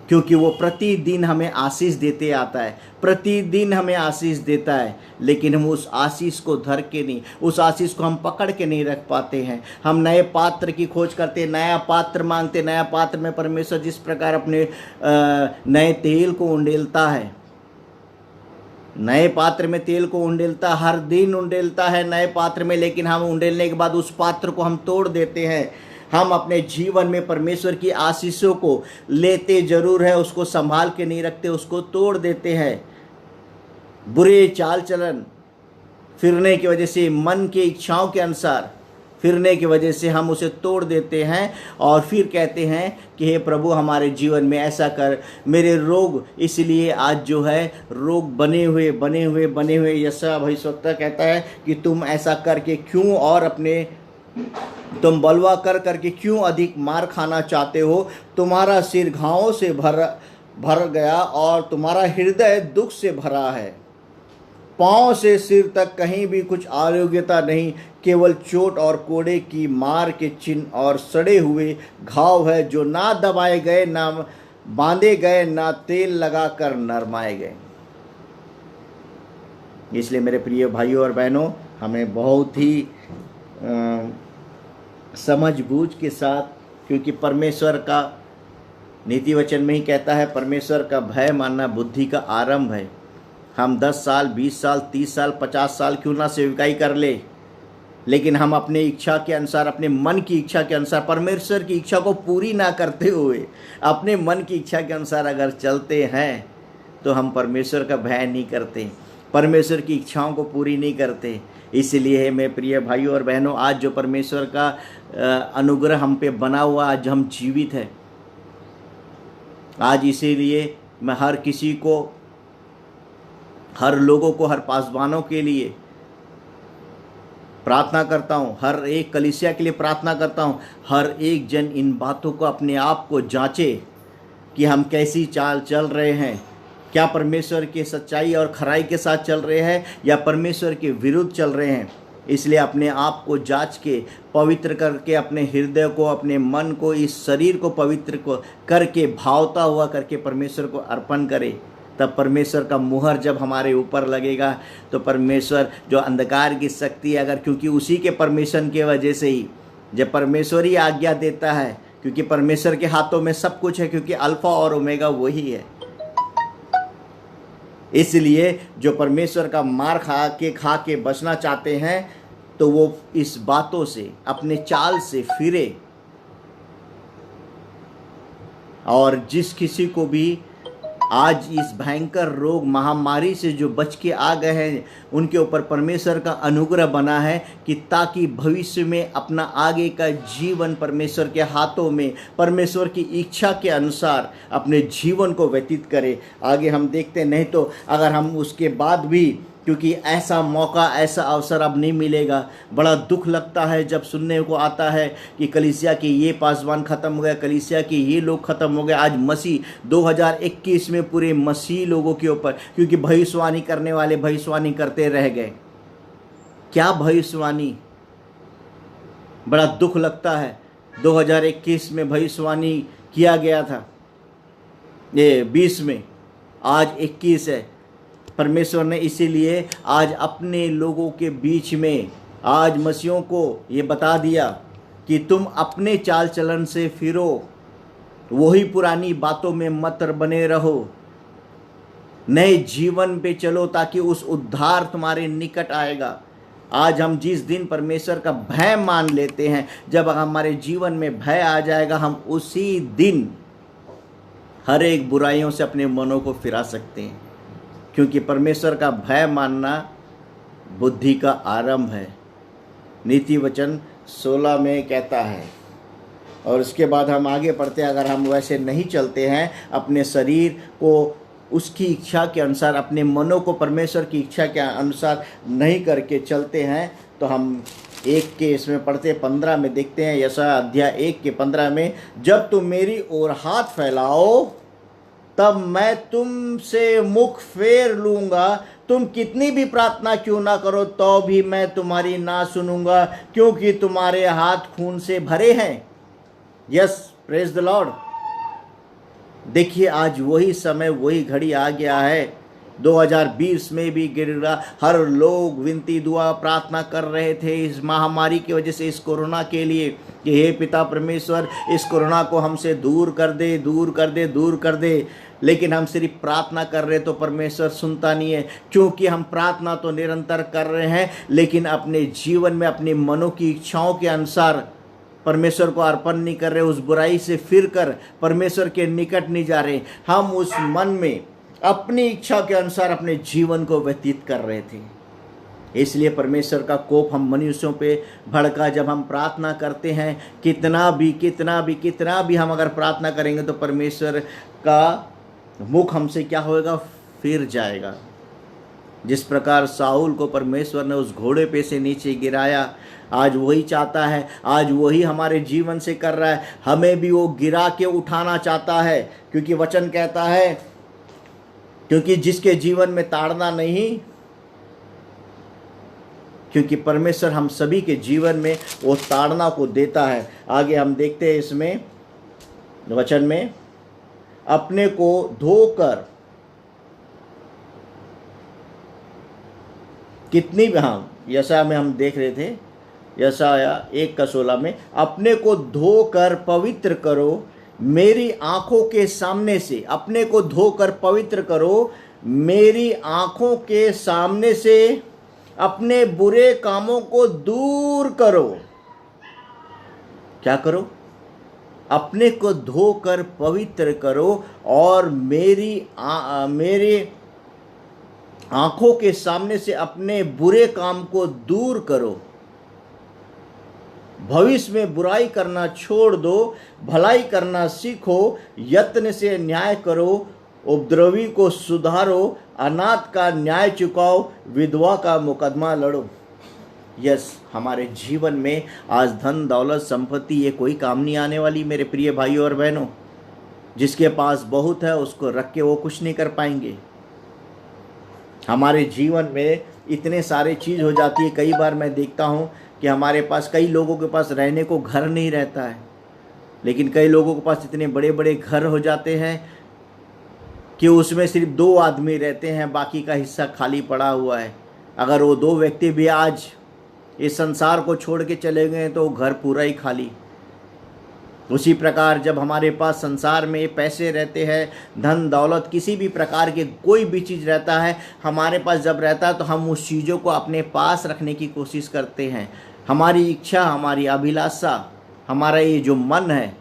A: क्योंकि वो प्रतिदिन हमें आशीष देते आता है, प्रतिदिन हमें आशीष देता है। लेकिन हम उस आशीष को धर के नहीं, उस आशीष को हम पकड़ के नहीं रख पाते हैं। हम नए पात्र की खोज करते, नया पात्र मांगते। नया पात्र में परमेश्वर जिस प्रकार अपने नए तेल को उंडेलता है, नए पात्र में तेल को उंडेलता, हर दिन उंडेलता है नए पात्र में, लेकिन हम उंडेलने के बाद उस पात्र को हम तोड़ देते हैं। हम अपने जीवन में परमेश्वर की आशीषों को लेते जरूर है, उसको संभाल के नहीं रखते, उसको तोड़ देते हैं। बुरे चाल चलन फिरने की वजह से, मन की इच्छाओं के अनुसार फिरने की वजह से हम उसे तोड़ देते हैं और फिर कहते हैं कि हे प्रभु हमारे जीवन में ऐसा कर, मेरे रोग इसलिए आज जो है रोग बने हुए। यशायाह भविष्यवक्ता कहता है कि तुम ऐसा करके क्यों, और अपने तुम बलवा कर करके क्यों अधिक मार खाना चाहते हो। तुम्हारा सिर घावों से भर गया और तुम्हारा हृदय दुख से भरा है। पांव से सिर तक कहीं भी कुछ आरोग्यता नहीं, केवल चोट और कोड़े की मार के चिन्ह और सड़े हुए घाव है, जो ना दबाए गए, ना बांधे गए, ना तेल लगाकर नरमाए गए। इसलिए मेरे प्रिय भाइयों और बहनों, हमें बहुत ही समझ बूझ के साथ, क्योंकि परमेश्वर का नीति वचन में ही कहता है परमेश्वर का भय मानना बुद्धि का आरंभ है। हम 10 साल, 20 साल, 30 साल, 50 साल क्यों ना सेवकाई कर ले, लेकिन हम अपने इच्छा के अनुसार, अपने मन की इच्छा के अनुसार, परमेश्वर की इच्छा को पूरी ना करते हुए अपने मन की इच्छा के अनुसार अगर चलते हैं तो हम परमेश्वर का भय नहीं करते, परमेश्वर की इच्छाओं को पूरी नहीं करते। इसलिए मेरे प्रिय भाइयों और बहनों, आज जो परमेश्वर का अनुग्रह हम पे बना हुआ, आज हम जीवित हैं। आज इसीलिए मैं हर किसी को, हर लोगों को, हर पासवानों के लिए प्रार्थना करता हूँ, हर एक कलीसिया के लिए प्रार्थना करता हूँ। हर एक जन इन बातों को, अपने आप को जांचे कि हम कैसी चाल चल रहे हैं। क्या परमेश्वर के सच्चाई और खराई के साथ चल रहे हैं या परमेश्वर के विरुद्ध चल रहे हैं। इसलिए अपने आप को जांच के, पवित्र करके, अपने हृदय को, अपने मन को, इस शरीर को पवित्र को करके, भावता हुआ करके परमेश्वर को अर्पण करें। तब परमेश्वर का मुहर जब हमारे ऊपर लगेगा तो परमेश्वर जो अंधकार की शक्ति, अगर क्योंकि उसी के परमिशन की वजह से ही, जब परमेश्वर ही आज्ञा देता है, क्योंकि परमेश्वर के हाथों में सब कुछ है, क्योंकि अल्फा और ओमेगा वही है। इसलिए जो परमेश्वर का मार खा के बचना चाहते हैं तो वो इस बातों से, अपने चाल से फिरे। और जिस किसी को भी आज इस भयंकर रोग महामारी से जो बच के आ गए हैं, उनके ऊपर परमेश्वर का अनुग्रह बना है कि ताकि भविष्य में अपना आगे का जीवन परमेश्वर के हाथों में, परमेश्वर की इच्छा के अनुसार अपने जीवन को व्यतीत करें। आगे हम देखते, नहीं तो अगर हम उसके बाद भी, क्योंकि ऐसा मौका, ऐसा अवसर अब नहीं मिलेगा। बड़ा दुख लगता है जब सुनने को आता है कि कलीसिया के ये पासवान ख़त्म हो गया, कलीसिया के ये लोग ख़त्म हो गए। आज मसीह 2021 में पूरे मसीह लोगों के ऊपर, क्योंकि भविष्यवाणी करने वाले भविष्यवाणी करते रह गए। क्या भविष्यवाणी, बड़ा दुख लगता है। 2021 में भविष्यवाणी किया गया था, ये 20 में, आज 21 है। परमेश्वर ने इसीलिए आज अपने लोगों के बीच में आज मसीहों को ये बता दिया कि तुम अपने चाल चलन से फिरो, वही पुरानी बातों में मत बने रहो, नए जीवन पे चलो, ताकि उस उद्धार तुम्हारे निकट आएगा। आज हम जिस दिन परमेश्वर का भय मान लेते हैं, जब हमारे जीवन में भय आ जाएगा, हम उसी दिन हर एक बुराइयों से अपने मनों को फिरा सकते हैं। क्योंकि परमेश्वर का भय मानना बुद्धि का आरंभ है, नीति वचन 16 में कहता है। और उसके बाद हम आगे पढ़ते हैं, अगर हम वैसे नहीं चलते हैं, अपने शरीर को उसकी इच्छा के अनुसार, अपने मनों को परमेश्वर की इच्छा के अनुसार नहीं करके चलते हैं, तो हम 1 के इसमें पढ़ते 15 में देखते हैं, यशायाह अध्याय 1 के 15 में, जब तुम मेरी ओर हाथ फैलाओ तब मैं तुमसे मुख फेर लूंगा। तुम कितनी भी प्रार्थना क्यों ना करो तो भी मैं तुम्हारी ना सुनूंगा, क्योंकि तुम्हारे हाथ खून से भरे हैं। Yes, praise the Lord. देखिए, आज वही समय, वही घड़ी आ गया है। 2020 में भी गिरा, हर लोग विनती दुआ प्रार्थना कर रहे थे इस महामारी की वजह से, इस कोरोना के लिए, कि हे पिता परमेश्वर, इस कोरोना को हमसे दूर कर दे, दूर कर दे, दूर कर दे। लेकिन हम सिर्फ प्रार्थना कर रहे तो परमेश्वर सुनता नहीं है, क्योंकि हम प्रार्थना तो निरंतर कर रहे हैं, लेकिन अपने जीवन में अपने मनों की इच्छाओं के अनुसार परमेश्वर को अर्पण नहीं कर रहे, उस बुराई से फिर कर परमेश्वर के निकट नहीं जा रहे। हम उस मन में अपनी इच्छा के अनुसार अपने जीवन को व्यतीत कर रहे थे। इसलिए परमेश्वर का कोप हम मनुष्यों पे भड़का। जब हम प्रार्थना करते हैं, कितना भी हम अगर प्रार्थना करेंगे तो परमेश्वर का मुख हमसे क्या होएगा, फिर जाएगा। जिस प्रकार साउल को परमेश्वर ने उस घोड़े पे से नीचे गिराया, आज वही चाहता है, आज वही हमारे जीवन से कर रहा है। हमें भी वो गिरा के उठाना चाहता है, क्योंकि वचन कहता है, क्योंकि जिसके जीवन में ताड़ना नहीं, क्योंकि परमेश्वर हम सभी के जीवन में वो ताड़ना को देता है। आगे हम देखते हैं इसमें वचन में, अपने को धोकर कितनी, हाँ, यशायाह में हम देख रहे थे, यशायाह 1 का 16 में, अपने को धोकर पवित्र करो, मेरी आंखों के सामने से अपने को धोकर पवित्र करो, मेरी आंखों के सामने से अपने बुरे कामों को दूर करो। क्या करो? अपने को धोकर पवित्र करो और मेरे आंखों के सामने से अपने बुरे काम को दूर करो। भविष्य में बुराई करना छोड़ दो, भलाई करना सीखो, यत्न से न्याय करो, उपद्रवी को सुधारो, अनाथ का न्याय चुकाओ, विधवा का मुकदमा लड़ो। यस, हमारे जीवन में आज धन दौलत संपत्ति ये कोई काम नहीं आने वाली मेरे प्रिय भाइयों और बहनों। जिसके पास बहुत है उसको रख के वो कुछ नहीं कर पाएंगे। हमारे जीवन में इतने सारे चीज़ हो जाती है। कई बार मैं देखता हूँ कि हमारे पास, कई लोगों के पास रहने को घर नहीं रहता है, लेकिन कई लोगों के पास इतने बड़े बड़े घर हो जाते हैं कि उसमें सिर्फ 2 आदमी रहते हैं, बाकी का हिस्सा खाली पड़ा हुआ है। अगर वो 2 व्यक्ति भी आज इस संसार को छोड़ के चले गए तो घर पूरा ही खाली। उसी प्रकार जब हमारे पास संसार में पैसे रहते हैं, धन दौलत किसी भी प्रकार के कोई भी चीज़ रहता है, हमारे पास जब रहता है तो हम उस चीज़ों को अपने पास रखने की कोशिश करते हैं। हमारी इच्छा, हमारी अभिलाषा, हमारा ये जो मन है,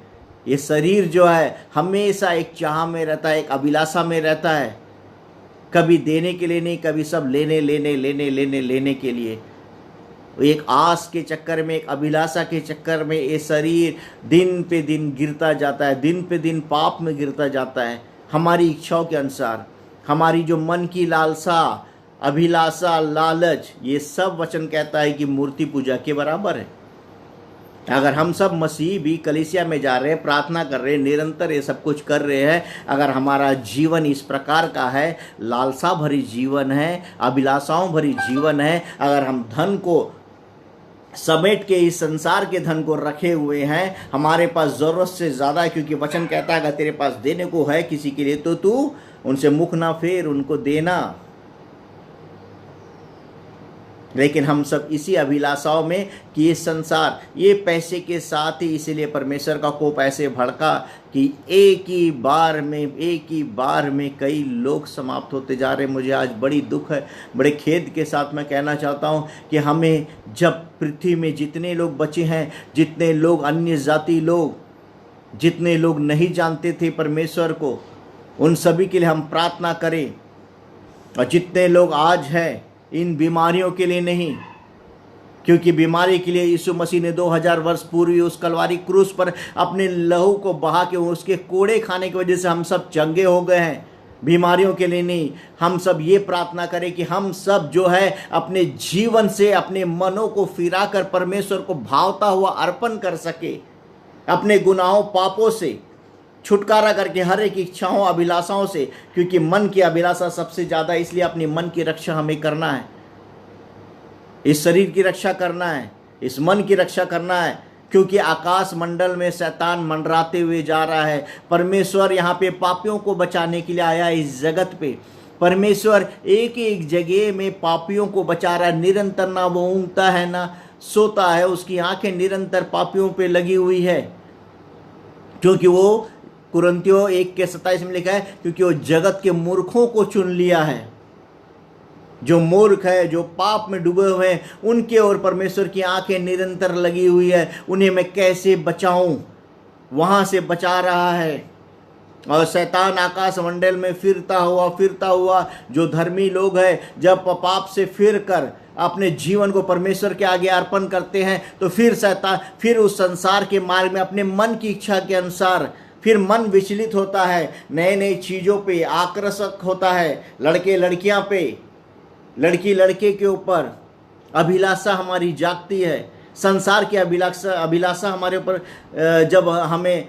A: ये शरीर जो है, हमेशा एक चाह में रहता है, एक अभिलाषा में रहता है। कभी देने के लिए नहीं, कभी सब लेने लेने लेने लेने लेने के लिए। एक आस के चक्कर में, एक अभिलाषा के चक्कर में ये शरीर दिन पे दिन गिरता जाता है, दिन पे दिन पाप में गिरता जाता है। हमारी इच्छाओं के अनुसार, हमारी जो मन की लालसा, अभिलाषा, लालच, ये सब वचन कहता है कि मूर्ति पूजा के बराबर है। अगर हम सब मसीह भी कलीसिया में जा रहे हैं, प्रार्थना कर रहे हैं, निरंतर ये सब कुछ कर रहे हैं, अगर हमारा जीवन इस प्रकार का है, लालसा भरी जीवन है, अभिलाषाओं भरी जीवन है, अगर हम धन को समेट के इस संसार के धन को रखे हुए हैं, हमारे पास ज़रूरत से ज़्यादा है, क्योंकि वचन कहता है अगर तेरे पास देने को है किसी के लिए तो तू उनसे मुख ना फेर, उनको देना। लेकिन हम सब इसी अभिलाषाओं में कि ये संसार, ये पैसे के साथ ही, इसीलिए परमेश्वर का कोप ऐसे भड़का कि एक ही बार में कई लोग समाप्त होते जा रहे। मुझे आज बड़ी दुख है, बड़े खेद के साथ मैं कहना चाहता हूँ कि हमें, जब पृथ्वी में जितने लोग बचे हैं, जितने लोग अन्य जाति लोग, जितने लोग नहीं जानते थे परमेश्वर को, उन सभी के लिए हम प्रार्थना करें। और जितने लोग आज हैं, इन बीमारियों के लिए नहीं, क्योंकि बीमारी के लिए यीशु मसीह ने 2000 वर्ष पूर्व उस कलवारी क्रूस पर अपने लहू को बहा के, उसके कोड़े खाने की वजह से हम सब चंगे हो गए हैं। बीमारियों के लिए नहीं, हम सब ये प्रार्थना करें कि हम सब जो है अपने जीवन से अपने मनों को फिराकर परमेश्वर को भावता हुआ अर्पण कर सके, अपने गुनाहों पापों से छुटकारा करके, हर एक इच्छाओं अभिलाषाओं से, क्योंकि मन की अभिलाषा सबसे ज़्यादा, इसलिए अपनी मन की रक्षा हमें करना है, इस शरीर की रक्षा करना है, इस मन की रक्षा करना है, क्योंकि आकाश मंडल में शैतान मंडराते हुए जा रहा है। परमेश्वर यहाँ पे पापियों को बचाने के लिए आया इस जगत पे। परमेश्वर एक एक जगह में पापियों को बचा रहा है, निरंतर ना वो ऊँघता है ना सोता है, उसकी आंखें निरंतर पापियों पे लगी हुई है, क्योंकि वो कुरिन्थियों 1:27 में लिखा है, क्योंकि वो जगत के मूर्खों को चुन लिया है। जो मूर्ख है, जो पाप में डूबे हुए हैं, उनके ओर परमेश्वर की आंखें निरंतर लगी हुई है। उन्हें मैं कैसे बचाऊं, वहां से बचा रहा है। और शैतान आकाश मंडल में फिरता हुआ जो धर्मी लोग हैं, जब पाप से फिर कर अपने जीवन को परमेश्वर के आगे अर्पण करते हैं, तो फिर शैतान फिर उस संसार के मार्ग में अपने मन की इच्छा के अनुसार फिर मन विचलित होता है, नए नई चीज़ों पे आकर्षक होता है, लड़के लड़कियां पे, लड़की लड़के के ऊपर अभिलाषा हमारी जागती है। संसार की अभिलाषा हमारे ऊपर जब हमें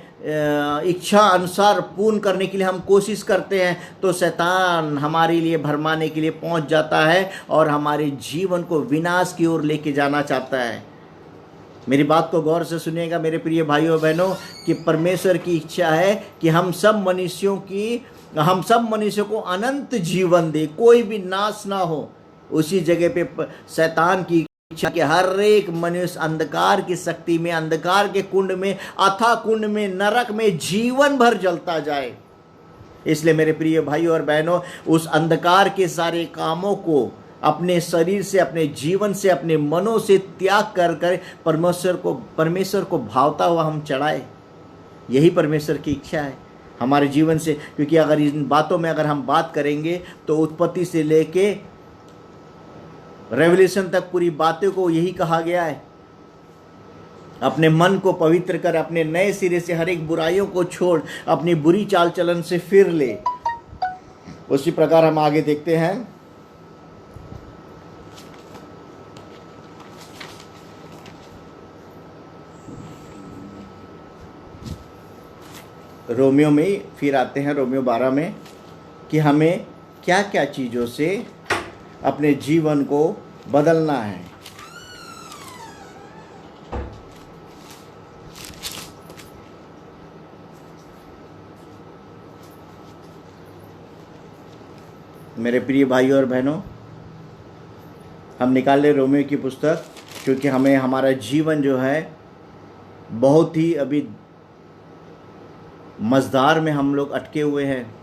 A: इच्छा अनुसार पूर्ण करने के लिए हम कोशिश करते हैं, तो शैतान हमारे लिए भरमाने के लिए पहुंच जाता है और हमारे जीवन को विनाश की ओर लेके जाना चाहता है। मेरी बात को गौर से सुनिएगा मेरे प्रिय भाइयों बहनों, कि परमेश्वर की इच्छा है कि हम सब मनुष्यों को अनंत जीवन दे, कोई भी नाश ना हो। उसी जगह पे शैतान की कि हर एक मनुष्य अंधकार की शक्ति में, अंधकार के कुंड में, अथाह कुंड में, नरक में जीवन भर जलता जाए। इसलिए मेरे प्रिय भाइयों और बहनों, उस अंधकार के सारे कामों को अपने शरीर से, अपने जीवन से, अपने मनों से त्याग कर कर परमेश्वर को भावता हुआ हम चढ़ाए। यही परमेश्वर की इच्छा है हमारे जीवन से। क्योंकि अगर इन बातों में अगर हम बात करेंगे तो उत्पत्ति से लेके रेवल्यूशन तक पूरी बातों को यही कहा गया है, अपने मन को पवित्र कर, अपने नए सिरे से हर एक बुराइयों को छोड़, अपनी बुरी चाल चलन से फिर ले। उसी प्रकार हम आगे देखते हैं, रोमियो में फिर आते हैं, रोमियो 12 में, कि हमें क्या क्या चीज़ों से अपने जीवन को बदलना है। मेरे प्रिय भाइयों और बहनों, हम निकाल ले रोमियो की पुस्तक, क्योंकि हमें हमारा जीवन जो है बहुत ही अभी मझधार में हम लोग अटके हुए हैं।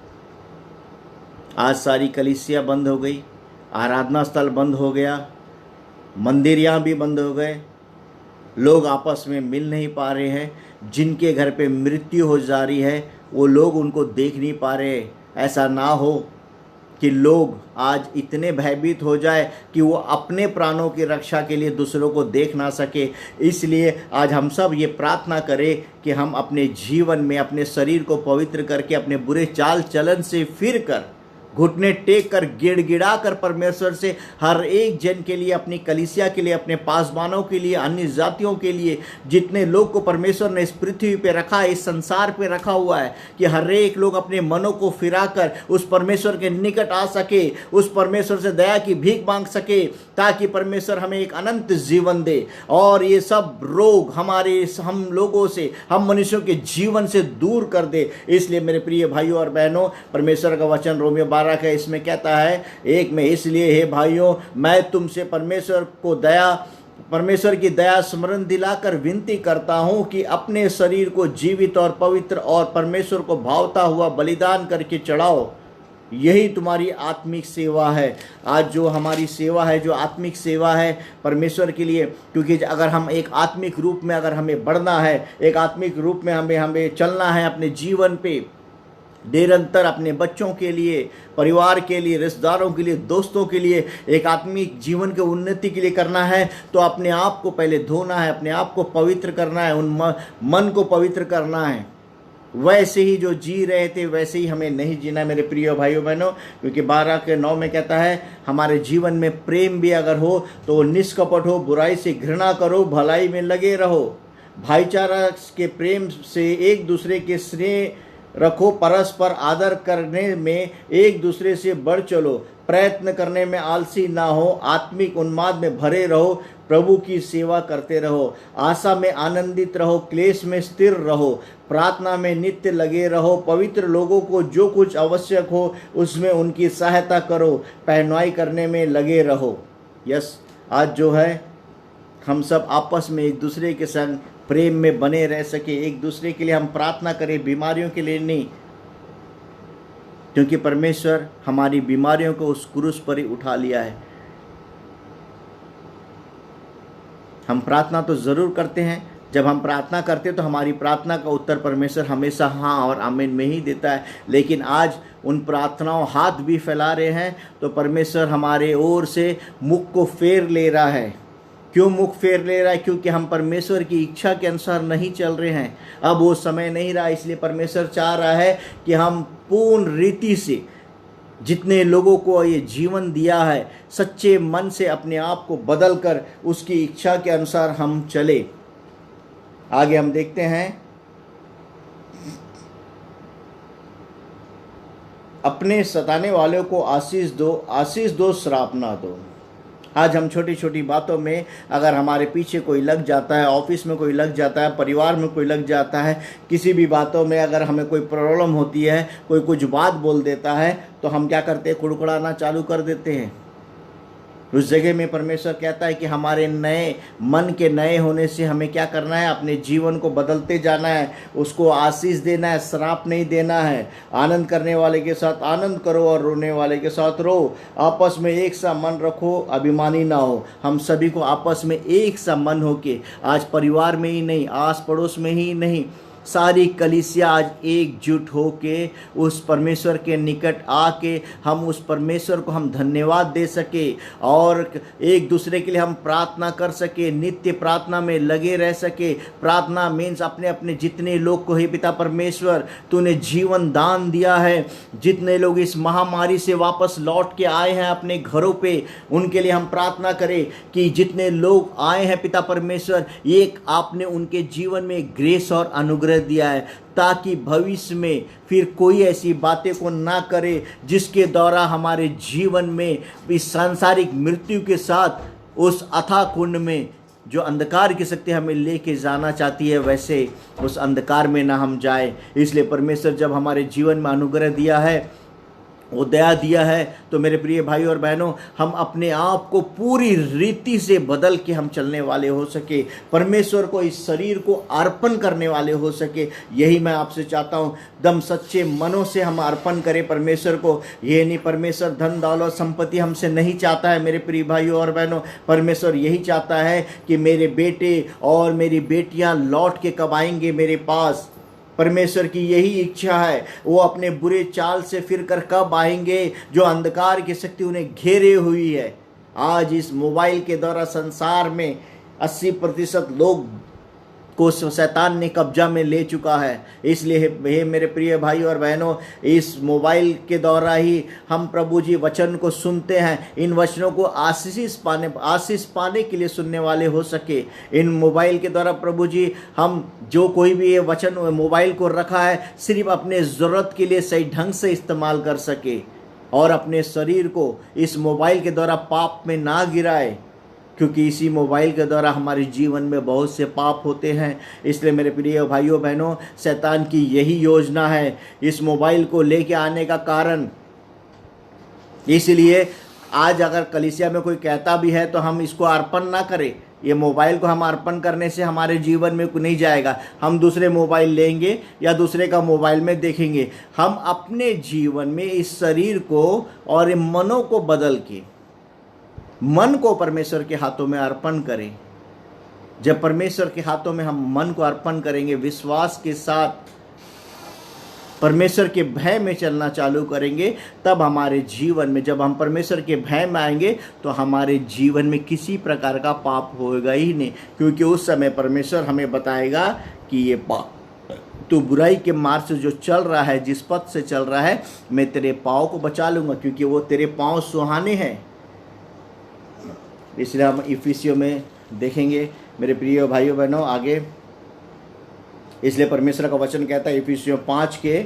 A: आज सारी कलीसिया बंद हो गई, आराधना स्थल बंद हो गया, मंदिर यहाँ भी बंद हो गए, लोग आपस में मिल नहीं पा रहे हैं। जिनके घर पे मृत्यु हो जा रही है वो लोग उनको देख नहीं पा रहे। ऐसा ना हो कि लोग आज इतने भयभीत हो जाए कि वो अपने प्राणों की रक्षा के लिए दूसरों को देख ना सके। इसलिए आज हम सब ये प्रार्थना करें कि हम अपने जीवन में अपने शरीर को पवित्र करके, अपने बुरे चाल चलन से फिर कर, घुटने टेक कर, गिड़गिड़ा कर परमेश्वर से हर एक जन के लिए, अपनी कलीसिया के लिए, अपने पासवानों के लिए, अन्य जातियों के लिए, जितने लोग को परमेश्वर ने इस पृथ्वी पे रखा है, इस संसार पे रखा हुआ है, कि हर एक लोग अपने मनों को फिराकर उस परमेश्वर के निकट आ सके, उस परमेश्वर से दया की भीख मांग सके, ताकि परमेश्वर हमें एक अनंत जीवन दे और ये सब रोग हम लोगों से, हम मनुष्यों के जीवन से दूर कर दे। इसलिए मेरे प्रिय भाइयों और बहनों, परमेश्वर का वचन रोमियो 12 का इसमें कहता है 1 में, इसलिए हे भाइयों, मैं तुमसे परमेश्वर की दया स्मरण दिलाकर विनती करता हूं कि अपने शरीर को जीवित और पवित्र और परमेश्वर को भावता हुआ बलिदान करके चढ़ाओ। यही तुम्हारी आत्मिक सेवा है। आज जो हमारी सेवा है, जो आत्मिक सेवा है परमेश्वर के लिए, क्योंकि अगर हम एक आत्मिक रूप में अगर हमें बढ़ना है, एक आत्मिक रूप में हमें चलना है अपने जीवन पे निरंतर, अपने बच्चों के लिए, परिवार के लिए, रिश्तेदारों के लिए, दोस्तों के लिए, एक आत्मिक जीवन के उन्नति के लिए करना है, तो अपने आप को पहले धोना है, अपने आप को पवित्र करना है, उन मन को पवित्र करना है। वैसे ही जो जी रहे थे वैसे ही हमें नहीं जीना मेरे प्रिय भाइयों बहनों। क्योंकि 12 के 9 में कहता है, हमारे जीवन में प्रेम भी अगर हो तो निष्कपट हो, बुराई से घृणा करो, भलाई में लगे रहो, भाईचारा के प्रेम से एक दूसरे के स्नेह रखो, परस्पर आदर करने में एक दूसरे से बढ़ चलो, प्रयत्न करने में आलसी ना हो, आत्मिक उन्माद में भरे रहो, प्रभु की सेवा करते रहो, आशा में आनंदित रहो, क्लेश में स्थिर रहो, प्रार्थना में नित्य लगे रहो, पवित्र लोगों को जो कुछ आवश्यक हो उसमें उनकी सहायता करो, पहनवाई करने में लगे रहो। यस, आज जो है हम सब आपस में एक दूसरे के संग प्रेम में बने रह सके, एक दूसरे के लिए हम प्रार्थना करें, बीमारियों के लिए नहीं, क्योंकि परमेश्वर हमारी बीमारियों को उस क्रूस पर ही उठा लिया है। हम प्रार्थना तो ज़रूर करते हैं, जब हम प्रार्थना करते हैं तो हमारी प्रार्थना का उत्तर परमेश्वर हमेशा हाँ और आमीन में ही देता है। लेकिन आज उन प्रार्थनाओं हाथ भी फैला रहे हैं तो परमेश्वर हमारे ओर से मुख को फेर ले रहा है। क्यों मुख फेर ले रहा है? क्योंकि हम परमेश्वर की इच्छा के अनुसार नहीं चल रहे हैं। अब वो समय नहीं रहा, इसलिए परमेश्वर चाह रहा है कि हम पूर्ण रीति से, जितने लोगों को ये जीवन दिया है, सच्चे मन से अपने आप को बदल कर उसकी इच्छा के अनुसार हम चले। आगे हम देखते हैं, अपने सताने वालों को आशीष दो, श्राप ना दो। आज हम छोटी छोटी बातों में अगर हमारे पीछे कोई लग जाता है, ऑफिस में कोई लग जाता है, परिवार में कोई लग जाता है, किसी भी बातों में अगर हमें कोई प्रॉब्लम होती है, कोई कुछ बात बोल देता है, तो हम क्या करते हैं? कुड़कुड़ाना चालू कर देते हैं। उस जगह में परमेश्वर कहता है कि हमारे नए मन के नए होने से हमें क्या करना है, अपने जीवन को बदलते जाना है, उसको आशीष देना है, श्राप नहीं देना है। आनंद करने वाले के साथ आनंद करो और रोने वाले के साथ रो। आपस में एक सा मन रखो, अभिमानी ना हो। हम सभी को आपस में एक सा मन हो के, आज परिवार में ही नहीं, आस पड़ोस में ही नहीं, सारी कलीसिया आज एकजुट हो के उस परमेश्वर के निकट आके हम उस परमेश्वर को हम धन्यवाद दे सके और एक दूसरे के लिए हम प्रार्थना कर सके, नित्य प्रार्थना में लगे रह सके। प्रार्थना मीन्स अपने अपने जितने लोग को, हे पिता परमेश्वर तूने जीवन दान दिया है, जितने लोग इस महामारी से वापस लौट के आए हैं अपने घरों पे, उनके लिए हम प्रार्थना करें कि जितने लोग आए हैं पिता परमेश्वर, एक आपने उनके जीवन में ग्रेस और अनुग्रह दिया है, ताकि भविष्य में फिर कोई ऐसी बातें को ना करे जिसके द्वारा हमारे जीवन में इस सांसारिक मृत्यु के साथ उस अथाह कुंड में जो अंधकार की शक्ति हमें लेके जाना चाहती है, वैसे उस अंधकार में ना हम जाए। इसलिए परमेश्वर जब हमारे जीवन में अनुग्रह दिया है, वो दया दिया है, तो मेरे प्रिय भाई और बहनों, हम अपने आप को पूरी रीति से बदल के हम चलने वाले हो सके, परमेश्वर को इस शरीर को अर्पण करने वाले हो सके। यही मैं आपसे चाहता हूँ, दम सच्चे मनों से हम अर्पण करें परमेश्वर को। ये नहीं, परमेश्वर धन दौलत संपत्ति हमसे नहीं चाहता है मेरे प्रिय भाइयों और बहनों। परमेश्वर यही चाहता है कि मेरे बेटे और मेरी बेटियाँ लौट के कब आएंगे मेरे पास। परमेश्वर की यही इच्छा है, वो अपने बुरे चाल से फिर कर कब आएंगे, जो अंधकार की शक्ति उन्हें घेरे हुई है। आज इस मोबाइल के द्वारा संसार में 80% लोग को शैतान ने कब्जा में ले चुका है। इसलिए हे मेरे प्रिय भाई और बहनों, इस मोबाइल के द्वारा ही हम प्रभु जी वचन को सुनते हैं। इन वचनों को आशीष पाने के लिए सुनने वाले हो सके। इन मोबाइल के द्वारा प्रभु जी हम जो कोई भी ये वचन मोबाइल को रखा है, सिर्फ अपने ज़रूरत के लिए सही ढंग से इस्तेमाल कर सके और अपने शरीर को इस मोबाइल के द्वारा पाप में ना गिराए, क्योंकि इसी मोबाइल के द्वारा हमारे जीवन में बहुत से पाप होते हैं। इसलिए मेरे प्रिय भाइयों बहनों, शैतान की यही योजना है इस मोबाइल को लेके आने का कारण। इसलिए आज अगर कलीसिया में कोई कहता भी है तो हम इसको अर्पण ना करें। ये मोबाइल को हम अर्पण करने से हमारे जीवन में नहीं जाएगा। हम दूसरे मोबाइल लेंगे या दूसरे का मोबाइल में देखेंगे। हम अपने जीवन में इस शरीर को और मनों को बदल के मन को परमेश्वर के हाथों में अर्पण करें। जब परमेश्वर के हाथों में हम मन को अर्पण करेंगे, विश्वास के साथ परमेश्वर के भय में चलना चालू करेंगे, तब हमारे जीवन में, जब हम परमेश्वर के भय में आएंगे, तो हमारे जीवन में किसी प्रकार का पाप होगा ही नहीं। क्योंकि उस समय परमेश्वर हमें बताएगा कि ये पाप, तू बुराई के मार्ग से जो चल रहा है, जिस पथ से चल रहा है, मैं तेरे पाँव को बचा लूँगा, क्योंकि वो तेरे पाँव सुहाने हैं। इसलिए हम इफिसियों में देखेंगे मेरे प्रिय भाइयों बहनों आगे। इसलिए परमेश्वर का वचन कहता है इफिसियों 5 के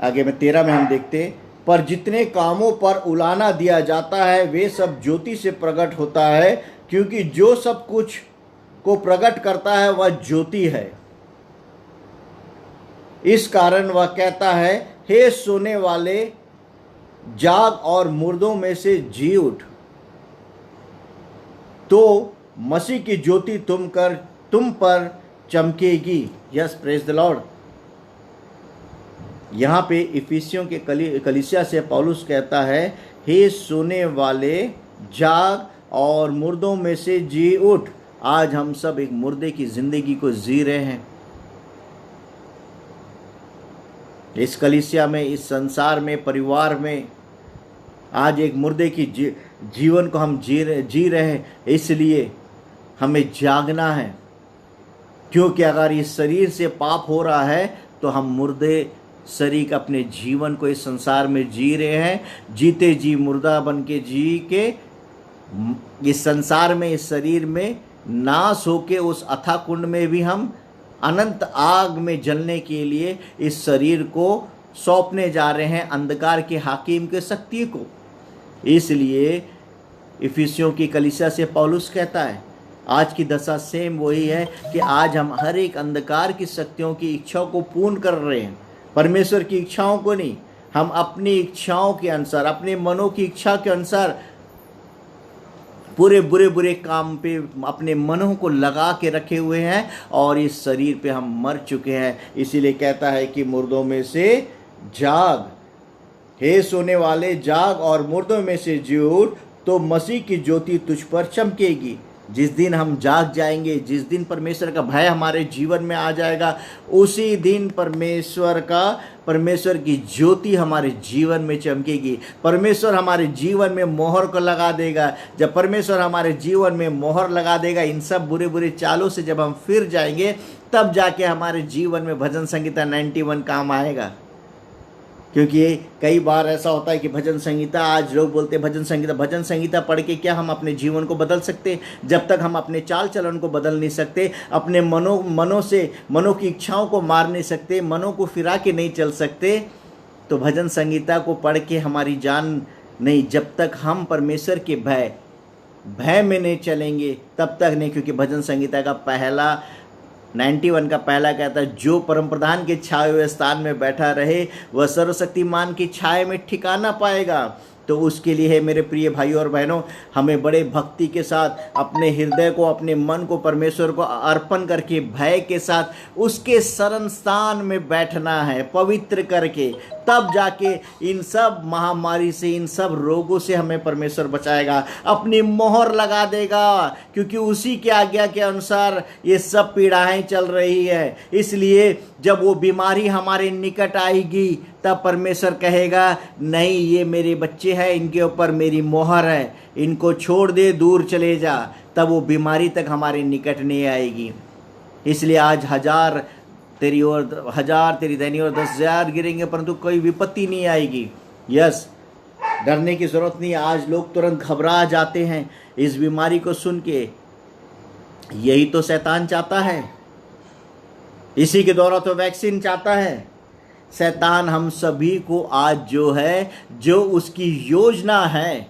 A: आगे में 13 में हम देखते, पर जितने कामों पर उलाना दिया जाता है वे सब ज्योति से प्रकट होता है, क्योंकि जो सब कुछ को प्रकट करता है वह ज्योति है। इस कारण वह कहता है, हे सोने वाले जाग और मुर्दों में से जी उठ, तो मसीह की ज्योति तुम पर चमकेगी। Yes, praise the Lord. यहाँ पे इफिसियों के कलीसिया से पौलुस कहता है, हे सोने वाले जाग और मुर्दों में से जी उठ। आज हम सब एक मुर्दे की जिंदगी को जी रहे हैं। इस कलीसिया में, इस संसार में, परिवार में आज एक मुर्दे की जीवन को हम जी रहे हैं। इसलिए हमें जागना है, क्योंकि अगर इस शरीर से पाप हो रहा है तो हम मुर्दे शरीर अपने जीवन को इस संसार में जी रहे हैं। जीते जी मुर्दा बन के जी के इस संसार में, इस शरीर में नाश होके उस अथाह कुंड में भी हम अनंत आग में जलने के लिए इस शरीर को सौंपने जा रहे हैं अंधकार के हाकिम के शक्ति को। इसलिए इफिसियों की कलीसिया से पौलुस कहता है, आज की दशा सेम वही है कि आज हम हर एक अंधकार की शक्तियों की इच्छाओं को पूर्ण कर रहे हैं, परमेश्वर की इच्छाओं को नहीं। हम अपनी इच्छाओं के अनुसार, अपने मनों की इच्छा के अनुसार पूरे बुरे बुरे काम पे अपने मनों को लगा के रखे हुए हैं और इस शरीर पे हम मर चुके हैं। इसीलिए कहता है कि मुर्दों में से जाग, हे सोने वाले जाग और मुर्दों में से जी उठ, तो मसीह की ज्योति तुझ पर चमकेगी। जिस दिन हम जाग जाएंगे, जिस दिन परमेश्वर का भय हमारे जीवन में आ जाएगा, उसी दिन परमेश्वर की ज्योति हमारे जीवन में चमकेगी। परमेश्वर हमारे जीवन में मोहर को लगा देगा। जब परमेश्वर हमारे जीवन में मोहर लगा देगा, इन सब बुरे बुरे चालों से जब हम फिर जाएंगे, तब जाके हमारे जीवन में भजन संहिता 91 काम आएगा। क्योंकि कई बार ऐसा होता है कि भजन संहिता, आज लोग बोलते हैं भजन संहिता पढ़ के क्या हम अपने जीवन को बदल सकते? जब तक हम अपने चाल चलन को बदल नहीं सकते, अपने मनों की इच्छाओं को मार नहीं सकते, मनों को फिरा के नहीं चल सकते, तो भजन संहिता को पढ़ के हमारी जान नहीं। जब तक हम परमेश्वर के भय में नहीं चलेंगे, तब तक नहीं। क्योंकि भजन संहिता का 91 का पहला कहता है, जो परम प्रधान के छाए हुए स्थान में बैठा रहे, वह सर्वशक्तिमान की छाए में ठिकाना पाएगा। तो उसके लिए है मेरे प्रिय भाइयों और बहनों, हमें बड़े भक्ति के साथ अपने हृदय को, अपने मन को परमेश्वर को अर्पण करके, भय के साथ उसके शरण स्थान में बैठना है, पवित्र करके। तब जाके इन सब महामारी से, इन सब रोगों से हमें परमेश्वर बचाएगा, अपनी मोहर लगा देगा। क्योंकि उसी के आज्ञा के अनुसार ये सब पीड़ाएं चल रही है। इसलिए जब वो बीमारी हमारे निकट आएगी, तब परमेश्वर कहेगा, नहीं, ये मेरे बच्चे हैं, इनके ऊपर मेरी मोहर है, इनको छोड़ दे, दूर चले जा। तब वो बीमारी तक हमारे निकट नहीं आएगी। इसलिए आज 1000 तेरी ओर, 1000 तेरी दाहिनी ओर, 10,000 गिरेंगे, परंतु कोई विपत्ति नहीं आएगी। यस, डरने की जरूरत नहीं। आज लोग तुरंत घबरा जाते हैं इस बीमारी को सुन के। यही तो शैतान चाहता है, इसी के द्वारा तो वैक्सीन चाहता है। शैतान हम सभी को आज जो उसकी योजना है,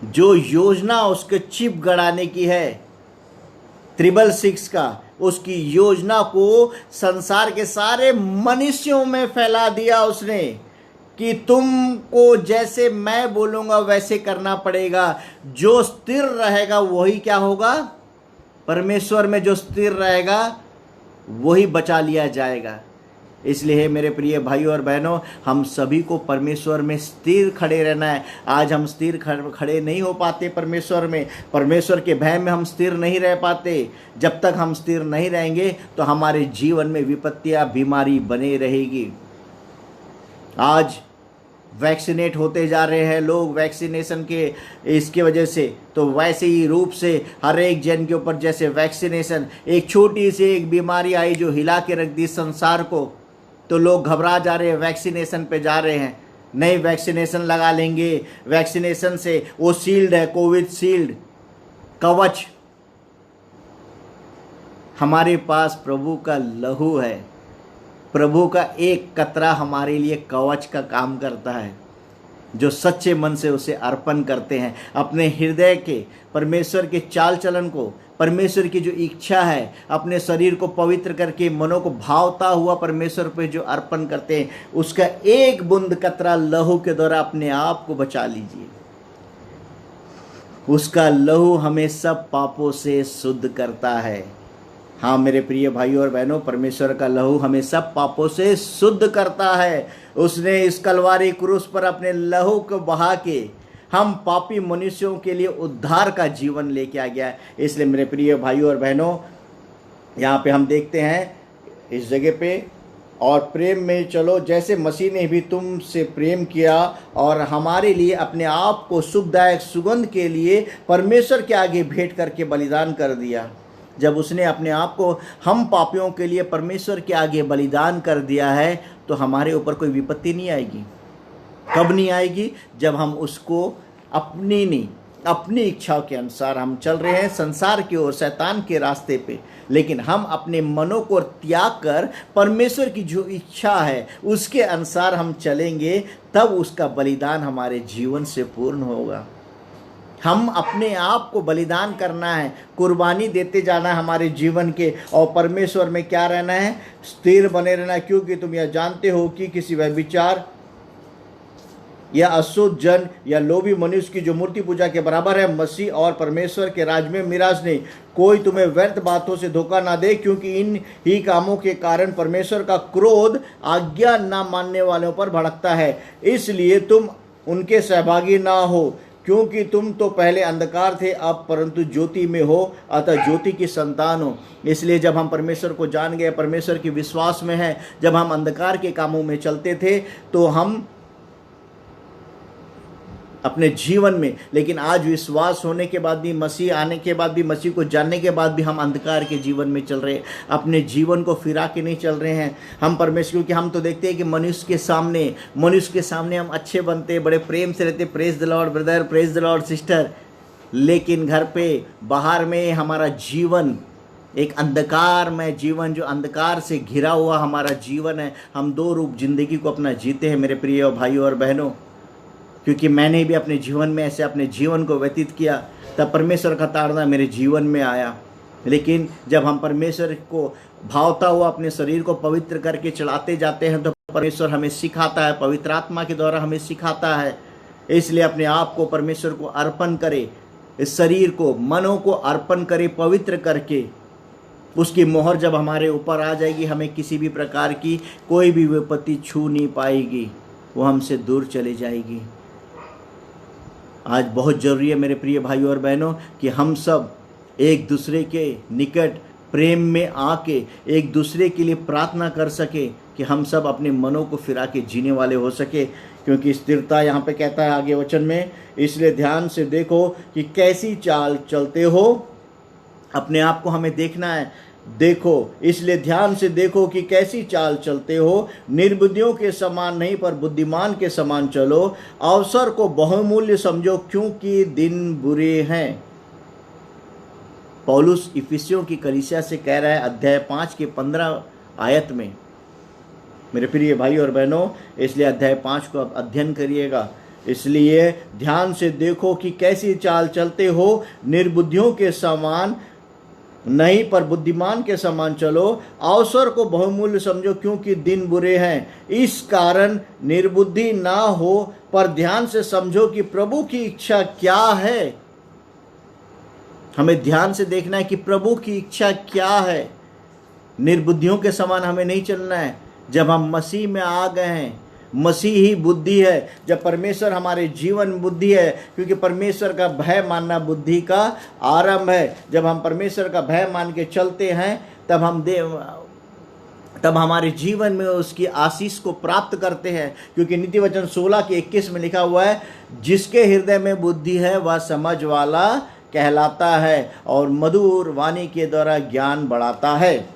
A: जो योजना उसके चिप गड़ाने की है 666 का, उसकी योजना को संसार के सारे मनुष्यों में फैला दिया उसने कि तुमको जैसे मैं बोलूंगा वैसे करना पड़ेगा। जो स्थिर रहेगा वही क्या होगा? परमेश्वर में जो स्थिर रहेगा वही बचा लिया जाएगा। इसलिए मेरे प्रिय भाइयों और बहनों, हम सभी को परमेश्वर में स्थिर खड़े रहना है। आज हम स्थिर खड़े नहीं हो पाते परमेश्वर में, परमेश्वर के भय में हम स्थिर नहीं रह पाते। जब तक हम स्थिर नहीं रहेंगे तो हमारे जीवन में विपत्तियां, बीमारी बने रहेगी। आज वैक्सीनेट होते जा रहे हैं लोग, वैक्सीनेशन के इसके वजह से, तो वैसे ही रूप से हर एक जन के ऊपर जैसे वैक्सीनेशन, एक छोटी सी एक बीमारी आई जो हिला के रख दी संसार को, तो लोग घबरा जा रहे हैं, वैक्सीनेशन पे जा रहे हैं। नहीं, वैक्सीनेशन लगा लेंगे, वैक्सीनेशन से वो शील्ड है, कोविशील्ड कवच। हमारे पास प्रभु का लहू है, प्रभु का एक कतरा हमारे लिए कवच का काम करता है। जो सच्चे मन से उसे अर्पण करते हैं, अपने हृदय के परमेश्वर के चाल चलन को, परमेश्वर की जो इच्छा है, अपने शरीर को पवित्र करके मनों को भावता हुआ परमेश्वर पे जो अर्पण करते हैं, उसका एक बूंद कतरा लहू के द्वारा अपने आप को बचा लीजिए। उसका लहू हमें सब पापों से शुद्ध करता है। हाँ मेरे प्रिय भाइयों और बहनों, परमेश्वर का लहू हमें सब पापों से शुद्ध करता है। उसने इस कलवारी क्रूस पर अपने लहू को बहा के हम पापी मनुष्यों के लिए उद्धार का जीवन लेके आ गया। इसलिए मेरे प्रिय भाइयों और बहनों, यहाँ पे हम देखते हैं इस जगह पे, और प्रेम में चलो जैसे मसीह ने भी तुमसे प्रेम किया और हमारे लिए अपने आप को सुखदायक सुगंध के लिए परमेश्वर के आगे भेंट करके बलिदान कर दिया। जब उसने अपने आप को हम पापियों के लिए परमेश्वर के आगे बलिदान कर दिया है, तो हमारे ऊपर कोई विपत्ति नहीं आएगी। कब नहीं आएगी? जब हम उसको अपनी इच्छाओं के अनुसार हम चल रहे हैं संसार की ओर, शैतान के रास्ते पे, लेकिन हम अपने मनों को त्याग कर परमेश्वर की जो इच्छा है उसके अनुसार हम चलेंगे, तब उसका बलिदान हमारे जीवन से पूर्ण होगा। हम अपने आप को बलिदान करना है, कुर्बानी देते जाना है हमारे जीवन के, और परमेश्वर में क्या रहना है, स्थिर बने रहना, क्योंकि तुम यह जानते हो कि किसी व्यभिचार या अशुद्ध जन या लोभी मनुष्य की जो मूर्ति पूजा के बराबर है, मसीह और परमेश्वर के राज में मिराज नहीं। कोई तुम्हें व्यर्थ बातों से धोखा ना दे, क्योंकि इन ही कामों के कारण परमेश्वर का क्रोध आज्ञा ना मानने वालों पर भड़कता है। इसलिए तुम उनके सहभागी ना हो, क्योंकि तुम तो पहले अंधकार थे, अब परंतु ज्योति में हो, अतः ज्योति की संतान हो। इसलिए जब हम परमेश्वर को जान गए, परमेश्वर के विश्वास में है, जब हम अंधकार के कामों में चलते थे तो हम अपने जीवन में, लेकिन आज विश्वास होने के बाद भी, मसीह आने के बाद भी, मसीह को जानने के बाद भी हम अंधकार के जीवन में चल रहे हैं, अपने जीवन को फिरा के नहीं चल रहे हैं हम परमेश्वर। क्योंकि हम तो देखते हैं कि मनुष्य के सामने हम अच्छे बनते, बड़े प्रेम से रहते, praise the Lord brother, praise the Lord sister, लेकिन घर पे बाहर में हमारा जीवन एक अंधकार में जीवन, जो अंधकार से घिरा हुआ हमारा जीवन है। हम दो रूप जिंदगी को अपना जीते हैं मेरे प्रिय भाइयों और बहनों। क्योंकि मैंने भी अपने जीवन में ऐसे अपने जीवन को व्यतीत किया, तब परमेश्वर का ताड़ना मेरे जीवन में आया। लेकिन जब हम परमेश्वर को भावता हुआ अपने शरीर को पवित्र करके चलाते जाते हैं, तो परमेश्वर हमें सिखाता है, पवित्र आत्मा के द्वारा हमें सिखाता है। इसलिए अपने आप को परमेश्वर को अर्पण करें, इस शरीर को, मनों को अर्पण करें पवित्र करके। उसकी मोहर जब हमारे ऊपर आ जाएगी, हमें किसी भी प्रकार की कोई भी विपत्ति छू नहीं पाएगी, वो हमसे दूर चली जाएगी। आज बहुत ज़रूरी है मेरे प्रिय भाइयों और बहनों कि हम सब एक दूसरे के निकट प्रेम में आके एक दूसरे के लिए प्रार्थना कर सके, कि हम सब अपने मनों को फिरा के जीने वाले हो सके। क्योंकि स्थिरता यहाँ पे कहता है आगे वचन में, इसलिए ध्यान से देखो कि कैसी चाल चलते हो। अपने आप को हमें देखना है, देखो, इसलिए ध्यान से देखो कि कैसी चाल चलते हो, निर्बुद्धियों के समान नहीं पर बुद्धिमान के समान चलो, अवसर को बहुमूल्य समझो, क्योंकि दिन बुरे हैं। पौलुस इफिसियों की कलीसिया से कह रहा है अध्याय 5 के 15 आयत में मेरे प्रिय भाई और बहनों। इसलिए अध्याय 5 को आप अध्ययन करिएगा। इसलिए ध्यान से देखो कि कैसी चाल चलते हो, निर्बुद्धियों के समान नहीं पर बुद्धिमान के समान चलो, अवसर को बहुमूल्य समझो, क्योंकि दिन बुरे हैं। इस कारण निर्बुद्धि ना हो, पर ध्यान से समझो कि प्रभु की इच्छा क्या है। हमें ध्यान से देखना है कि प्रभु की इच्छा क्या है। निर्बुद्धियों के समान हमें नहीं चलना है। जब हम मसीह में आ गए हैं, मसीह ही बुद्धि है। जब परमेश्वर हमारे जीवन में बुद्धि है, क्योंकि परमेश्वर का भय मानना बुद्धि का आरंभ है। जब हम परमेश्वर का भय मान के चलते हैं, तब हमारे जीवन में उसकी आशीष को प्राप्त करते हैं। क्योंकि नीति वचन 16 के 21 में लिखा हुआ है, जिसके हृदय में बुद्धि है वह समझ वाला कहलाता है, और मधुर वाणी के द्वारा ज्ञान बढ़ाता है।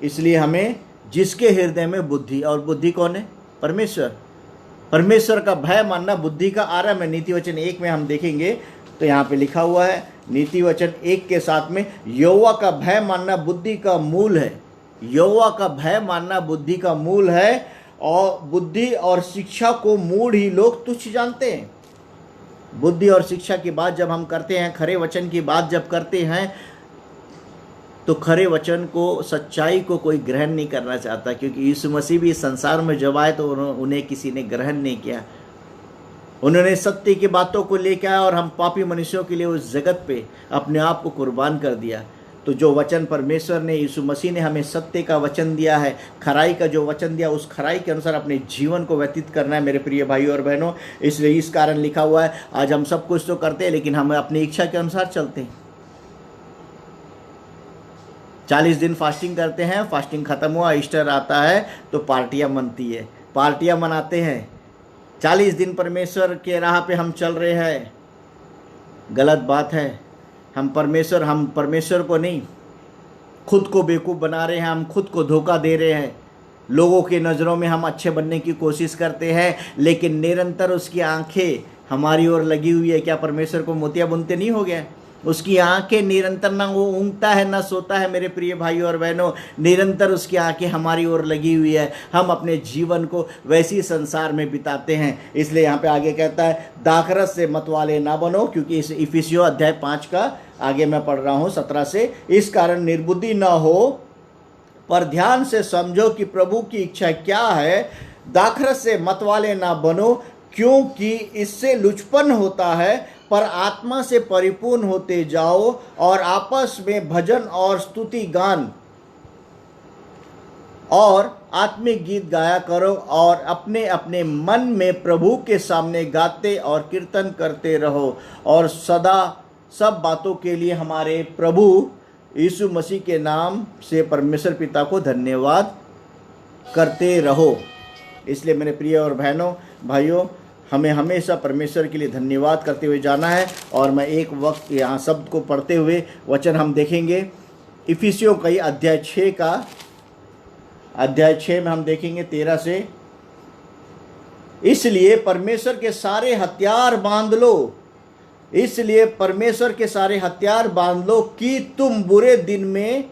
A: इसलिए हमें जिसके हृदय में बुद्धि, और बुद्धि कौन है? परमेश्वर का भय मानना बुद्धि का आरंभ है। नीति वचन 1 में हम देखेंगे तो यहाँ पे लिखा हुआ है, नीति वचन 1 के साथ में, यहोवा का भय मानना बुद्धि का मूल है। यहोवा का भय मानना बुद्धि का मूल है, और बुद्धि और शिक्षा को मूढ़ ही लोग तुच्छ जानते हैं। बुद्धि और शिक्षा की बात जब हम करते हैं, खरे वचन की बात जब करते हैं, तो खरे वचन को, सच्चाई को कोई ग्रहण नहीं करना चाहता। क्योंकि यीशु मसीह भी इस संसार में जब आए तो उन्हें किसी ने ग्रहण नहीं किया। उन्होंने सत्य की बातों को लेकर आया, और हम पापी मनुष्यों के लिए उस जगत पे अपने आप को कुर्बान कर दिया। तो जो वचन परमेश्वर ने, यीशु मसीह ने हमें सत्य का वचन दिया है, खराई का जो वचन दिया, उस खराई के अनुसार अपने जीवन को व्यतीत करना है मेरे प्रिय भाइयों और बहनों। इसलिए इस कारण लिखा हुआ है, आज हम सब कुछ तो करते हैं, लेकिन हम अपनी इच्छा के अनुसार चलते हैं। 40 दिन फास्टिंग करते हैं, फास्टिंग खत्म हुआ, ईस्टर आता है तो पार्टियां बनती है, पार्टियां मनाते हैं। 40 दिन परमेश्वर के राह पे हम चल रहे हैं, गलत बात है। हम परमेश्वर को नहीं, खुद को बेवकूफ़ बना रहे हैं, हम खुद को धोखा दे रहे हैं। लोगों की नज़रों में हम अच्छे बनने की कोशिश करते हैं, लेकिन निरंतर उसकी आंखें हमारी ओर लगी हुई है। क्या परमेश्वर को मोतिया बुनते नहीं हो गया? उसकी आंखें निरंतर, ना वो ऊँगता है ना सोता है मेरे प्रिय भाइयों और बहनों, निरंतर उसकी आंखें हमारी ओर लगी हुई है। हम अपने जीवन को वैसी संसार में बिताते हैं। इसलिए यहाँ पे आगे कहता है दाखरस से मतवाले ना बनो, क्योंकि इस इफिसियों अध्याय 5 का आगे मैं पढ़ रहा हूँ 17 से, इस कारण निर्बुद्धि न हो पर ध्यान से समझो कि प्रभु की इच्छा क्या है। दाखरस से मतवाले ना बनो, क्योंकि इससे लुचपन होता है, पर आत्मा से परिपूर्ण होते जाओ और आपस में भजन और स्तुति गान और आत्मिक गीत गाया करो और अपने अपने मन में प्रभु के सामने गाते और कीर्तन करते रहो और सदा सब बातों के लिए हमारे प्रभु यीशु मसीह के नाम से परमेश्वर पिता को धन्यवाद करते रहो। इसलिए मेरे प्रिय और बहनों भाइयों, हमें हमेशा परमेश्वर के लिए धन्यवाद करते हुए जाना है। और मैं एक वक्त यहाँ शब्द को पढ़ते हुए वचन हम देखेंगे इफिसियों का अध्याय 6 का, अध्याय 6 में हम देखेंगे 13 से। इसलिए परमेश्वर के सारे हथियार बांध लो, इसलिए परमेश्वर के सारे हथियार बांध लो कि तुम बुरे दिन में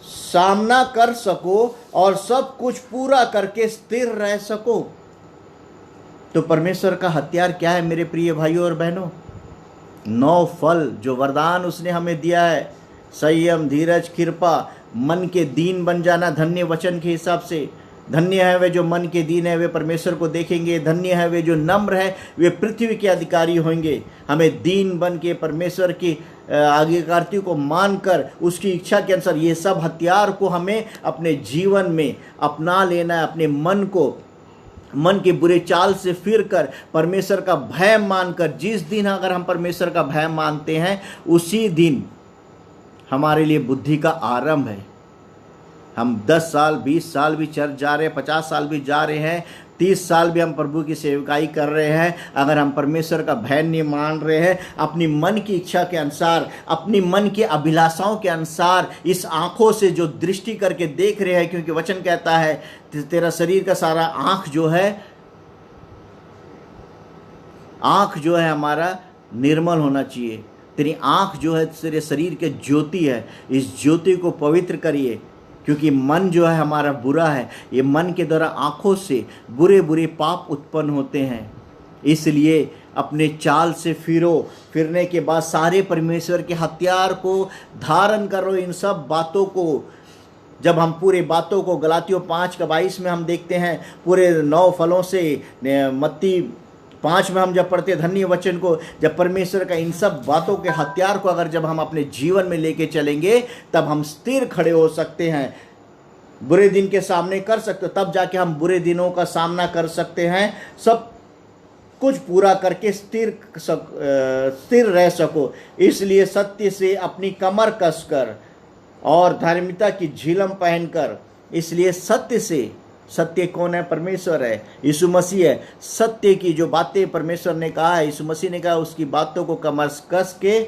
A: सामना कर सको और सब कुछ पूरा करके स्थिर रह सको। तो परमेश्वर का हथियार क्या है मेरे प्रिय भाइयों और बहनों? 9 फल जो वरदान उसने हमें दिया है, संयम, धीरज, कृपा, मन के दीन बन जाना। धन्य वचन के हिसाब से धन्य है वे जो मन के दीन है, वे परमेश्वर को देखेंगे। धन्य है वे जो नम्र है, वे पृथ्वी के अधिकारी होंगे। हमें दीन बन के परमेश्वर की आज्ञाकारियों को मानकर उसकी इच्छा के अनुसार ये सब हथियार को हमें अपने जीवन में अपना लेना है। अपने मन के बुरे चाल से फिर कर परमेश्वर का भय मानकर, जिस दिन अगर हम परमेश्वर का भय मानते हैं उसी दिन हमारे लिए बुद्धि का आरंभ है। हम 10 साल 20 साल भी चर्च जा रहे हैं, 50 साल भी जा रहे हैं, 30 साल भी हम प्रभु की सेवकाई कर रहे हैं, अगर हम परमेश्वर का भय नहीं मान रहे हैं, अपनी मन की इच्छा के अनुसार, अपनी मन की अभिलाषाओं के अनुसार इस आंखों से जो दृष्टि करके देख रहे हैं, क्योंकि वचन कहता है तेरा शरीर का सारा आंख जो है हमारा निर्मल होना चाहिए। तेरी आंख जो है तेरे शरीर के ज्योति है, इस ज्योति को पवित्र करिए, क्योंकि मन जो है हमारा बुरा है। ये मन के द्वारा आंखों से बुरे बुरे पाप उत्पन्न होते हैं। इसलिए अपने चाल से फिरने के बाद सारे परमेश्वर के हथियार को धारण करो। इन सब बातों को जब हम पूरे बातों को गलातियों 5:22 में हम देखते हैं, पूरे 9 फलों से, मत्ती 5 में हम जब पढ़ते धन्य वचन को, जब परमेश्वर का इन सब बातों के हथियार को अगर जब हम अपने जीवन में लेके चलेंगे, तब हम स्थिर खड़े हो सकते हैं, बुरे दिन के सामने कर सकते हो। तब जाके हम बुरे दिनों का सामना कर सकते हैं, सब कुछ पूरा करके स्थिर रह सको। इसलिए सत्य से अपनी कमर कसकर और धार्मिकता की झिलम पहनकर, इसलिए सत्य कौन है? परमेश्वर है, यीशु मसीह है। सत्य की जो बातें परमेश्वर ने कहा है, यीशु मसीह ने कहा, उसकी बातों को कमर कस के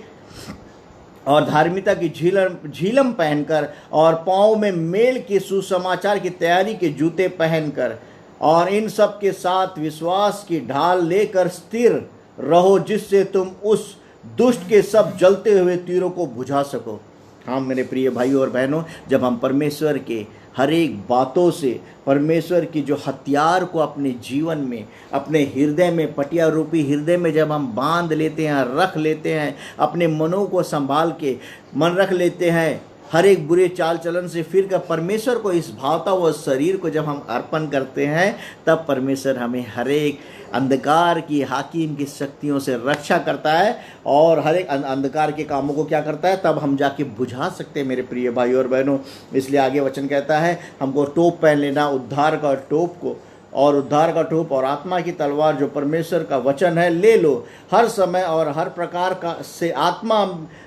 A: और धार्मिकता की झिलम पहनकर और पाँव में मेल के सुसमाचार की तैयारी के जूते पहनकर और इन सब के साथ विश्वास की ढाल लेकर स्थिर रहो, जिससे तुम उस दुष्ट के सब जलते हुए तीरों को बुझा सको। हाँ मेरे प्रिय भाइयों और बहनों, जब हम परमेश्वर के हर एक बातों से, परमेश्वर की जो हथियार को अपने जीवन में, अपने हृदय में, पटिया रूपी हृदय में जब हम बांध लेते हैं, रख लेते हैं, अपने मनों को संभाल के मन रख लेते हैं, हर एक बुरे चाल चलन से फिर कर परमेश्वर को इस भावता व शरीर को जब हम अर्पण करते हैं, तब परमेश्वर हमें हर एक अंधकार की हाकिम की शक्तियों से रक्षा करता है और हर एक अंधकार के कामों को क्या करता है, तब हम जाके बुझा सकते हैं मेरे प्रिय भाई और बहनों। इसलिए आगे वचन कहता है हमको टोप पहन लेना, उद्धार का टोप को, और उद्धार का टोप और आत्मा की तलवार जो परमेश्वर का वचन है ले लो। हर समय और हर प्रकार का से आत्मा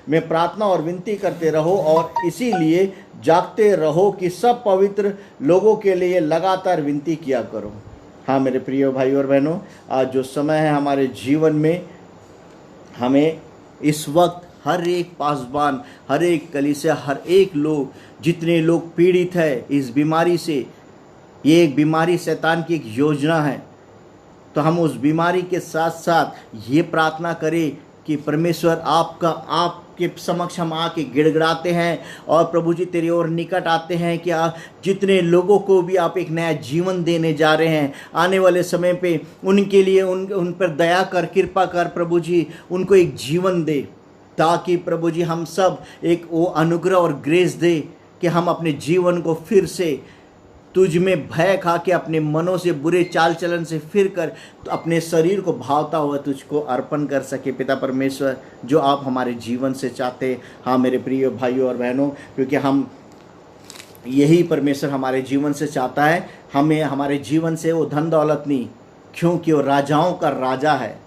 A: में प्रार्थना और विनती करते रहो और इसीलिए जागते रहो कि सब पवित्र लोगों के लिए लगातार विनती किया करो। हाँ मेरे प्रिय भाई और बहनों, आज जो समय है हमारे जीवन में, हमें इस वक्त हर एक पासबान, हर एक कलीसिया, हर एक लोग, जितने लोग पीड़ित है इस बीमारी से, ये एक बीमारी शैतान की एक योजना है, तो हम उस बीमारी के साथ साथ ये प्रार्थना करें कि परमेश्वर आप आपके समक्ष हम आके गिड़गिड़ाते हैं और प्रभु जी तेरी ओर निकट आते हैं कि जितने लोगों को भी आप एक नया जीवन देने जा रहे हैं आने वाले समय पे, उनके लिए उन पर दया कर, कृपा कर प्रभु जी, उनको एक जीवन दे, ताकि प्रभु जी हम सब एक वो अनुग्रह और ग्रेस दे कि हम अपने जीवन को फिर से तुझ में भय खा के अपने मनों से, बुरे चाल चलन से फिर कर तो अपने शरीर को भावता हुआ तुझको अर्पण कर सके पिता परमेश्वर, जो आप हमारे जीवन से चाहते। हाँ मेरे प्रिय भाइयों और बहनों, क्योंकि हम यही परमेश्वर हमारे जीवन से चाहता है। हमें हमारे जीवन से वो धन दौलत नहीं, क्योंकि वो राजाओं का राजा है,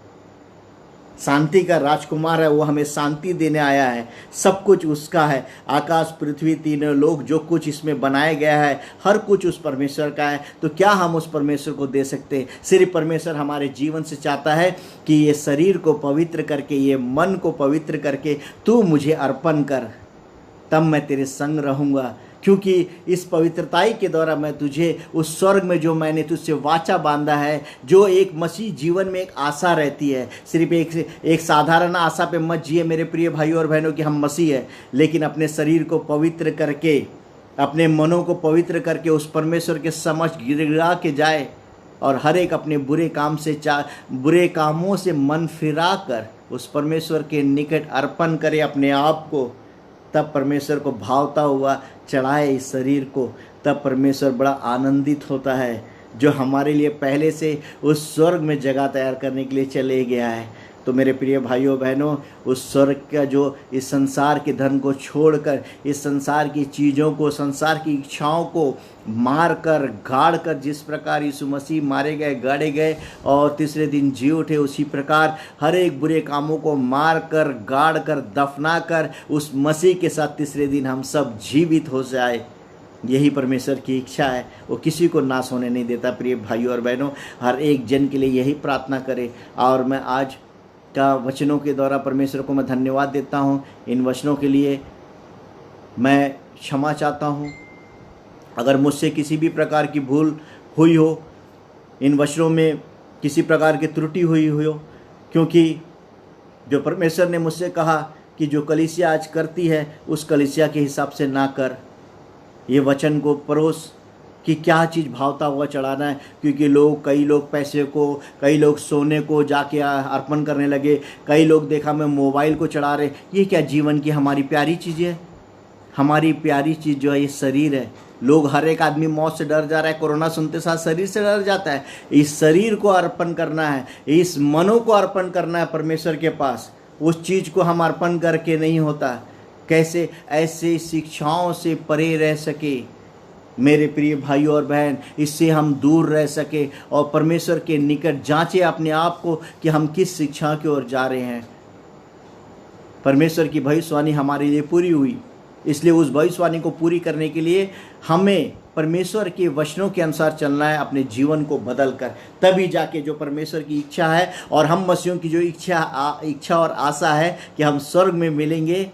A: शांति का राजकुमार है, वो हमें शांति देने आया है। सब कुछ उसका है, आकाश पृथ्वी तीनों लोग, जो कुछ इसमें बनाया गया है, हर कुछ उस परमेश्वर का है। तो क्या हम उस परमेश्वर को दे सकते हैं? सिर्फ परमेश्वर हमारे जीवन से चाहता है कि ये शरीर को पवित्र करके, ये मन को पवित्र करके तू मुझे अर्पण कर, तब मैं तेरे संग रहूँगा। क्योंकि इस पवित्रताई के द्वारा मैं तुझे उस स्वर्ग में, जो मैंने तुझसे वाचा बांधा है, जो एक मसीह जीवन में एक आशा रहती है, सिर्फ एक साधारण आशा पे मत जिए मेरे प्रिय भाइयों और बहनों कि हम मसीह है, लेकिन अपने शरीर को पवित्र करके, अपने मनों को पवित्र करके उस परमेश्वर के समक्ष गिड़गिड़ा के जाए और हर एक अपने बुरे बुरे कामों से मन फिरा कर उस परमेश्वर के निकट अर्पण करे अपने आप को। तब परमेश्वर को भावता हुआ चढ़ाए इस शरीर को, तब परमेश्वर बड़ा आनंदित होता है, जो हमारे लिए पहले से उस स्वर्ग में जगह तैयार करने के लिए चले गया है। तो मेरे प्रिय भाइयों बहनों, उस स्वर्ग का जो इस संसार के धन को छोड़कर, इस संसार की चीज़ों को, संसार की इच्छाओं को मार कर, गाड़ कर, जिस प्रकार यीशु मसीह मारे गए, गाड़े गए और तीसरे दिन जी उठे, उसी प्रकार हर एक बुरे कामों को मार कर, गाड़ कर, दफना कर उस मसीह के साथ तीसरे दिन हम सब जीवित हो जाए। यही परमेश्वर की इच्छा है, वो किसी को नाश होने नहीं देता। प्रिय भाइयों और बहनों, हर एक जन के लिए यही प्रार्थना करें। और मैं आज का वचनों के द्वारा परमेश्वर को मैं धन्यवाद देता हूँ। इन वचनों के लिए मैं क्षमा चाहता हूँ। अगर मुझसे किसी भी प्रकार की भूल हुई हो, इन वचनों में किसी प्रकार की त्रुटि हुई हो, क्योंकि जो परमेश्वर ने मुझसे कहा कि जो कलीसिया आज करती है उस कलीसिया के हिसाब से ना कर, ये वचन को परोस कि क्या चीज़ भावता हुआ चढ़ाना है। क्योंकि कई लोग पैसे को, कई लोग सोने को जाके अर्पण करने लगे, कई लोग देखा मैं मोबाइल को चढ़ा रहे। ये क्या जीवन की हमारी प्यारी चीज़ है? हमारी प्यारी चीज़ जो है ये शरीर है। लोग, हर एक आदमी मौत से डर जा रहा है, कोरोना सुनते साथ शरीर से डर जाता है। इस शरीर को अर्पण करना है, इस मनों को अर्पण करना है परमेश्वर के पास। उस चीज़ को हम अर्पण करके नहीं होता। कैसे ऐसे शिक्षाओं से परे रह सके मेरे प्रिय भाइयों और बहन, इससे हम दूर रह सके और परमेश्वर के निकट जांचे अपने आप को कि हम किस शिक्षा की ओर जा रहे हैं। परमेश्वर की भविष्यवाणी हमारे लिए पूरी हुई, इसलिए उस भविष्यवाणी को पूरी करने के लिए हमें परमेश्वर के वचनों के अनुसार चलना है, अपने जीवन को बदल कर। तभी जाके जो परमेश्वर की इच्छा है और हम मसीहों की जो इच्छा और आशा है कि हम स्वर्ग में मिलेंगे,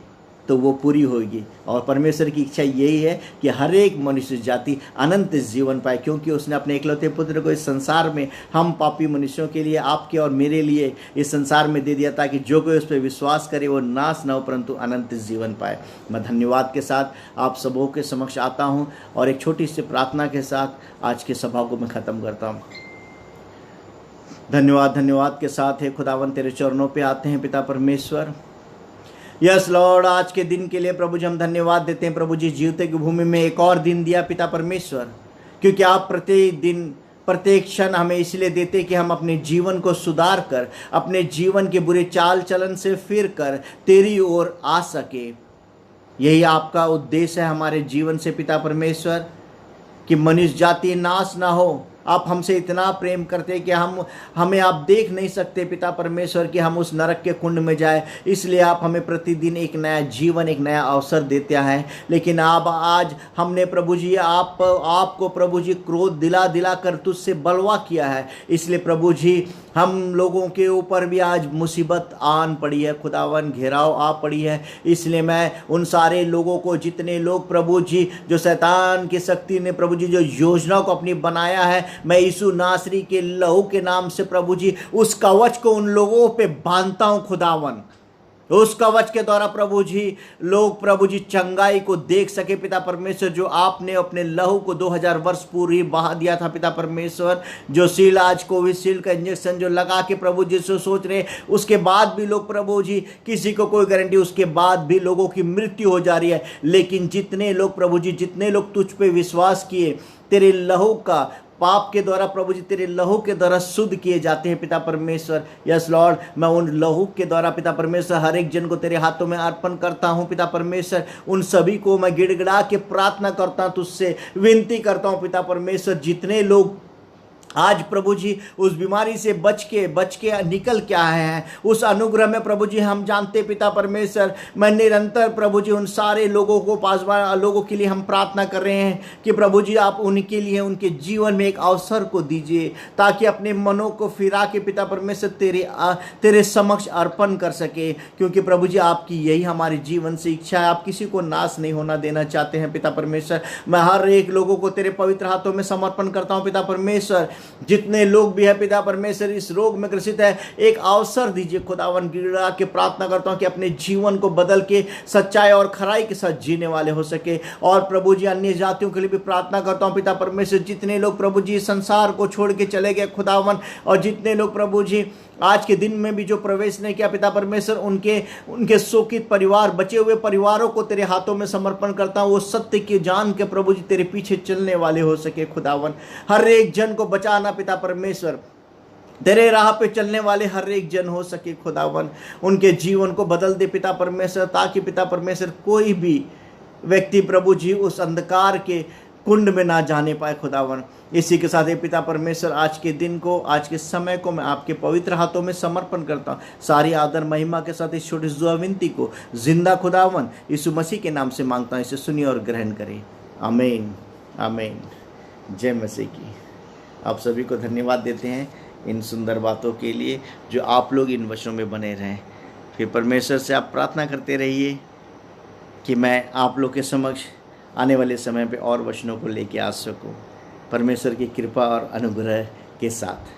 A: तो वो पूरी होगी। और परमेश्वर की इच्छा यही है कि हर एक मनुष्य जाति अनंत जीवन पाए, क्योंकि उसने अपने इकलौते पुत्र को इस संसार में, हम पापी मनुष्यों के लिए, आपके और मेरे लिए इस संसार में दे दिया, ताकि जो कोई उस पर विश्वास करे वो नाश न हो परंतु अनंत जीवन पाए। मैं धन्यवाद के साथ आप सबों के समक्ष आता हूँ और एक छोटी सी प्रार्थना के साथ आज की सभा को मैं ख़त्म करता हूँ। धन्यवाद के साथ है खुदावन तेरे चरणों पे आते हैं पिता परमेश्वर। यस लॉर्ड, आज के दिन के लिए प्रभु जी हम धन्यवाद देते हैं। प्रभु जी, जीवते की भूमि में एक और दिन दिया पिता परमेश्वर, क्योंकि आप प्रत्येक दिन, प्रत्येक क्षण हमें इसलिए देते कि हम अपने जीवन को सुधार कर, अपने जीवन के बुरे चाल चलन से फिर कर तेरी ओर आ सके। यही आपका उद्देश्य है हमारे जीवन से पिता परमेश्वर, कि मनुष्य जाति नाश ना हो। आप हमसे इतना प्रेम करते कि हमें आप देख नहीं सकते पिता परमेश्वर कि हम उस नरक के कुंड में जाए, इसलिए आप हमें प्रतिदिन एक नया जीवन, एक नया अवसर देते हैं। लेकिन आप आज हमने प्रभु जी आपको प्रभु जी क्रोध दिला कर तुझसे बलवा किया है, इसलिए प्रभु जी हम लोगों के ऊपर भी आज मुसीबत आन पड़ी है, खुदावन घेराव आ पड़ी है। इसलिए मैं उन सारे लोगों को, जितने लोग प्रभु जी जो शैतान की शक्ति ने प्रभु जी जो योजना को अपनी बनाया है, मैं यीशु नासरी के लहू के नाम से प्रभु जी उस कवच को उन लोगों पे बांधता हूं खुदावन। उस कवच के द्वारा प्रभु जी लोग प्रभु जी चंगाई को देख सके पिता परमेश्वर। जो आपने अपने लहू को 2000 वर्ष पूर्व बहा दिया था पिता परमेश्वर, जो सील आज कोविशील्ड का इंजेक्शन जो लगा के प्रभु जी से सोच रहे, उसके बाद भी लोग प्रभु जी किसी को कोई गारंटी, उसके बाद भी लोगों की मृत्यु हो जा रही है। लेकिन जितने लोग प्रभु जी, जितने लोग तुझ पे विश्वास किए, तेरे लहू का पाप के द्वारा प्रभु जी तेरे लहू के द्वारा शुद्ध किए जाते हैं पिता परमेश्वर। यस लॉर्ड, मैं उन लहू के द्वारा पिता परमेश्वर हर एक जन को तेरे हाथों में अर्पण करता हूं पिता परमेश्वर। उन सभी को मैं गिड़गिड़ा के प्रार्थना करता हूं, तुझसे विनती करता हूं पिता परमेश्वर। जितने लोग आज प्रभु जी उस बीमारी से बच के निकल के आए हैं, उस अनुग्रह में प्रभु जी हम जानते पिता परमेश्वर, मैं निरंतर प्रभु जी उन सारे लोगों को लोगों के लिए हम प्रार्थना कर रहे हैं कि प्रभु जी आप उनके लिए उनके जीवन में एक अवसर को दीजिए, ताकि अपने मनों को फिरा के पिता परमेश्वर तेरे समक्ष अर्पण कर सके। क्योंकि प्रभु जी आपकी यही हमारे जीवन से इच्छा है, आप किसी को नाश नहीं होना देना चाहते हैं पिता परमेश्वर। मैं हर एक लोगों को तेरे पवित्र हाथों में समर्पण करता हूँ पिता परमेश्वर। जितने लोग भी है पिता परमेश्वर इस रोग में ग्रसित है, एक अवसर दीजिए खुदावन। गिड़ा के प्रार्थना करता हूं कि अपने जीवन को बदल के सच्चाई और खराई के साथ जीने वाले हो सके। और प्रभु जी अन्य जातियों के लिए भी प्रार्थना करता हूं पिता परमेश्वर, जितने लोग प्रभु जी संसार को छोड़ के चले गए खुदावन, और जितने लोग प्रभु जी आज के दिन में भी जो प्रवेश नहीं किया पिता परमेश्वर, उनके शोकित परिवार, बचे हुए परिवारों को तेरे हाथों में समर्पण करता हूँ। वो सत्य की जान के प्रभु जी तेरे पीछे चलने वाले हो सके खुदावन। हर एक जन को बचाना पिता परमेश्वर, तेरे राह पे चलने वाले हर एक जन हो सके खुदावन। उनके जीवन को बदल दे पिता परमेश्वर, ताकि पिता परमेश्वर कोई भी व्यक्ति प्रभु जी उस अंधकार के कुंड में ना जाने पाए खुदावन। इसी के साथ ही पिता परमेश्वर आज के दिन को, आज के समय को मैं आपके पवित्र हाथों में समर्पण करता हूँ। सारी आदर महिमा के साथ इस छोटी दुआ विनती को जिंदा खुदावन यीशु मसीह के नाम से मांगता हूँ, इसे सुनिए और ग्रहण करें। आमीन आमीन। जय मसीह की। आप सभी को धन्यवाद देते हैं इन सुंदर बातों के लिए, जो आप लोग इन वचनों में बने रहें। फिर परमेश्वर से आप प्रार्थना करते रहिए कि मैं आप लोग के समक्ष आने वाले समय पे और वचनों को लेके आ सकूं, परमेश्वर की कृपा और अनुग्रह के साथ।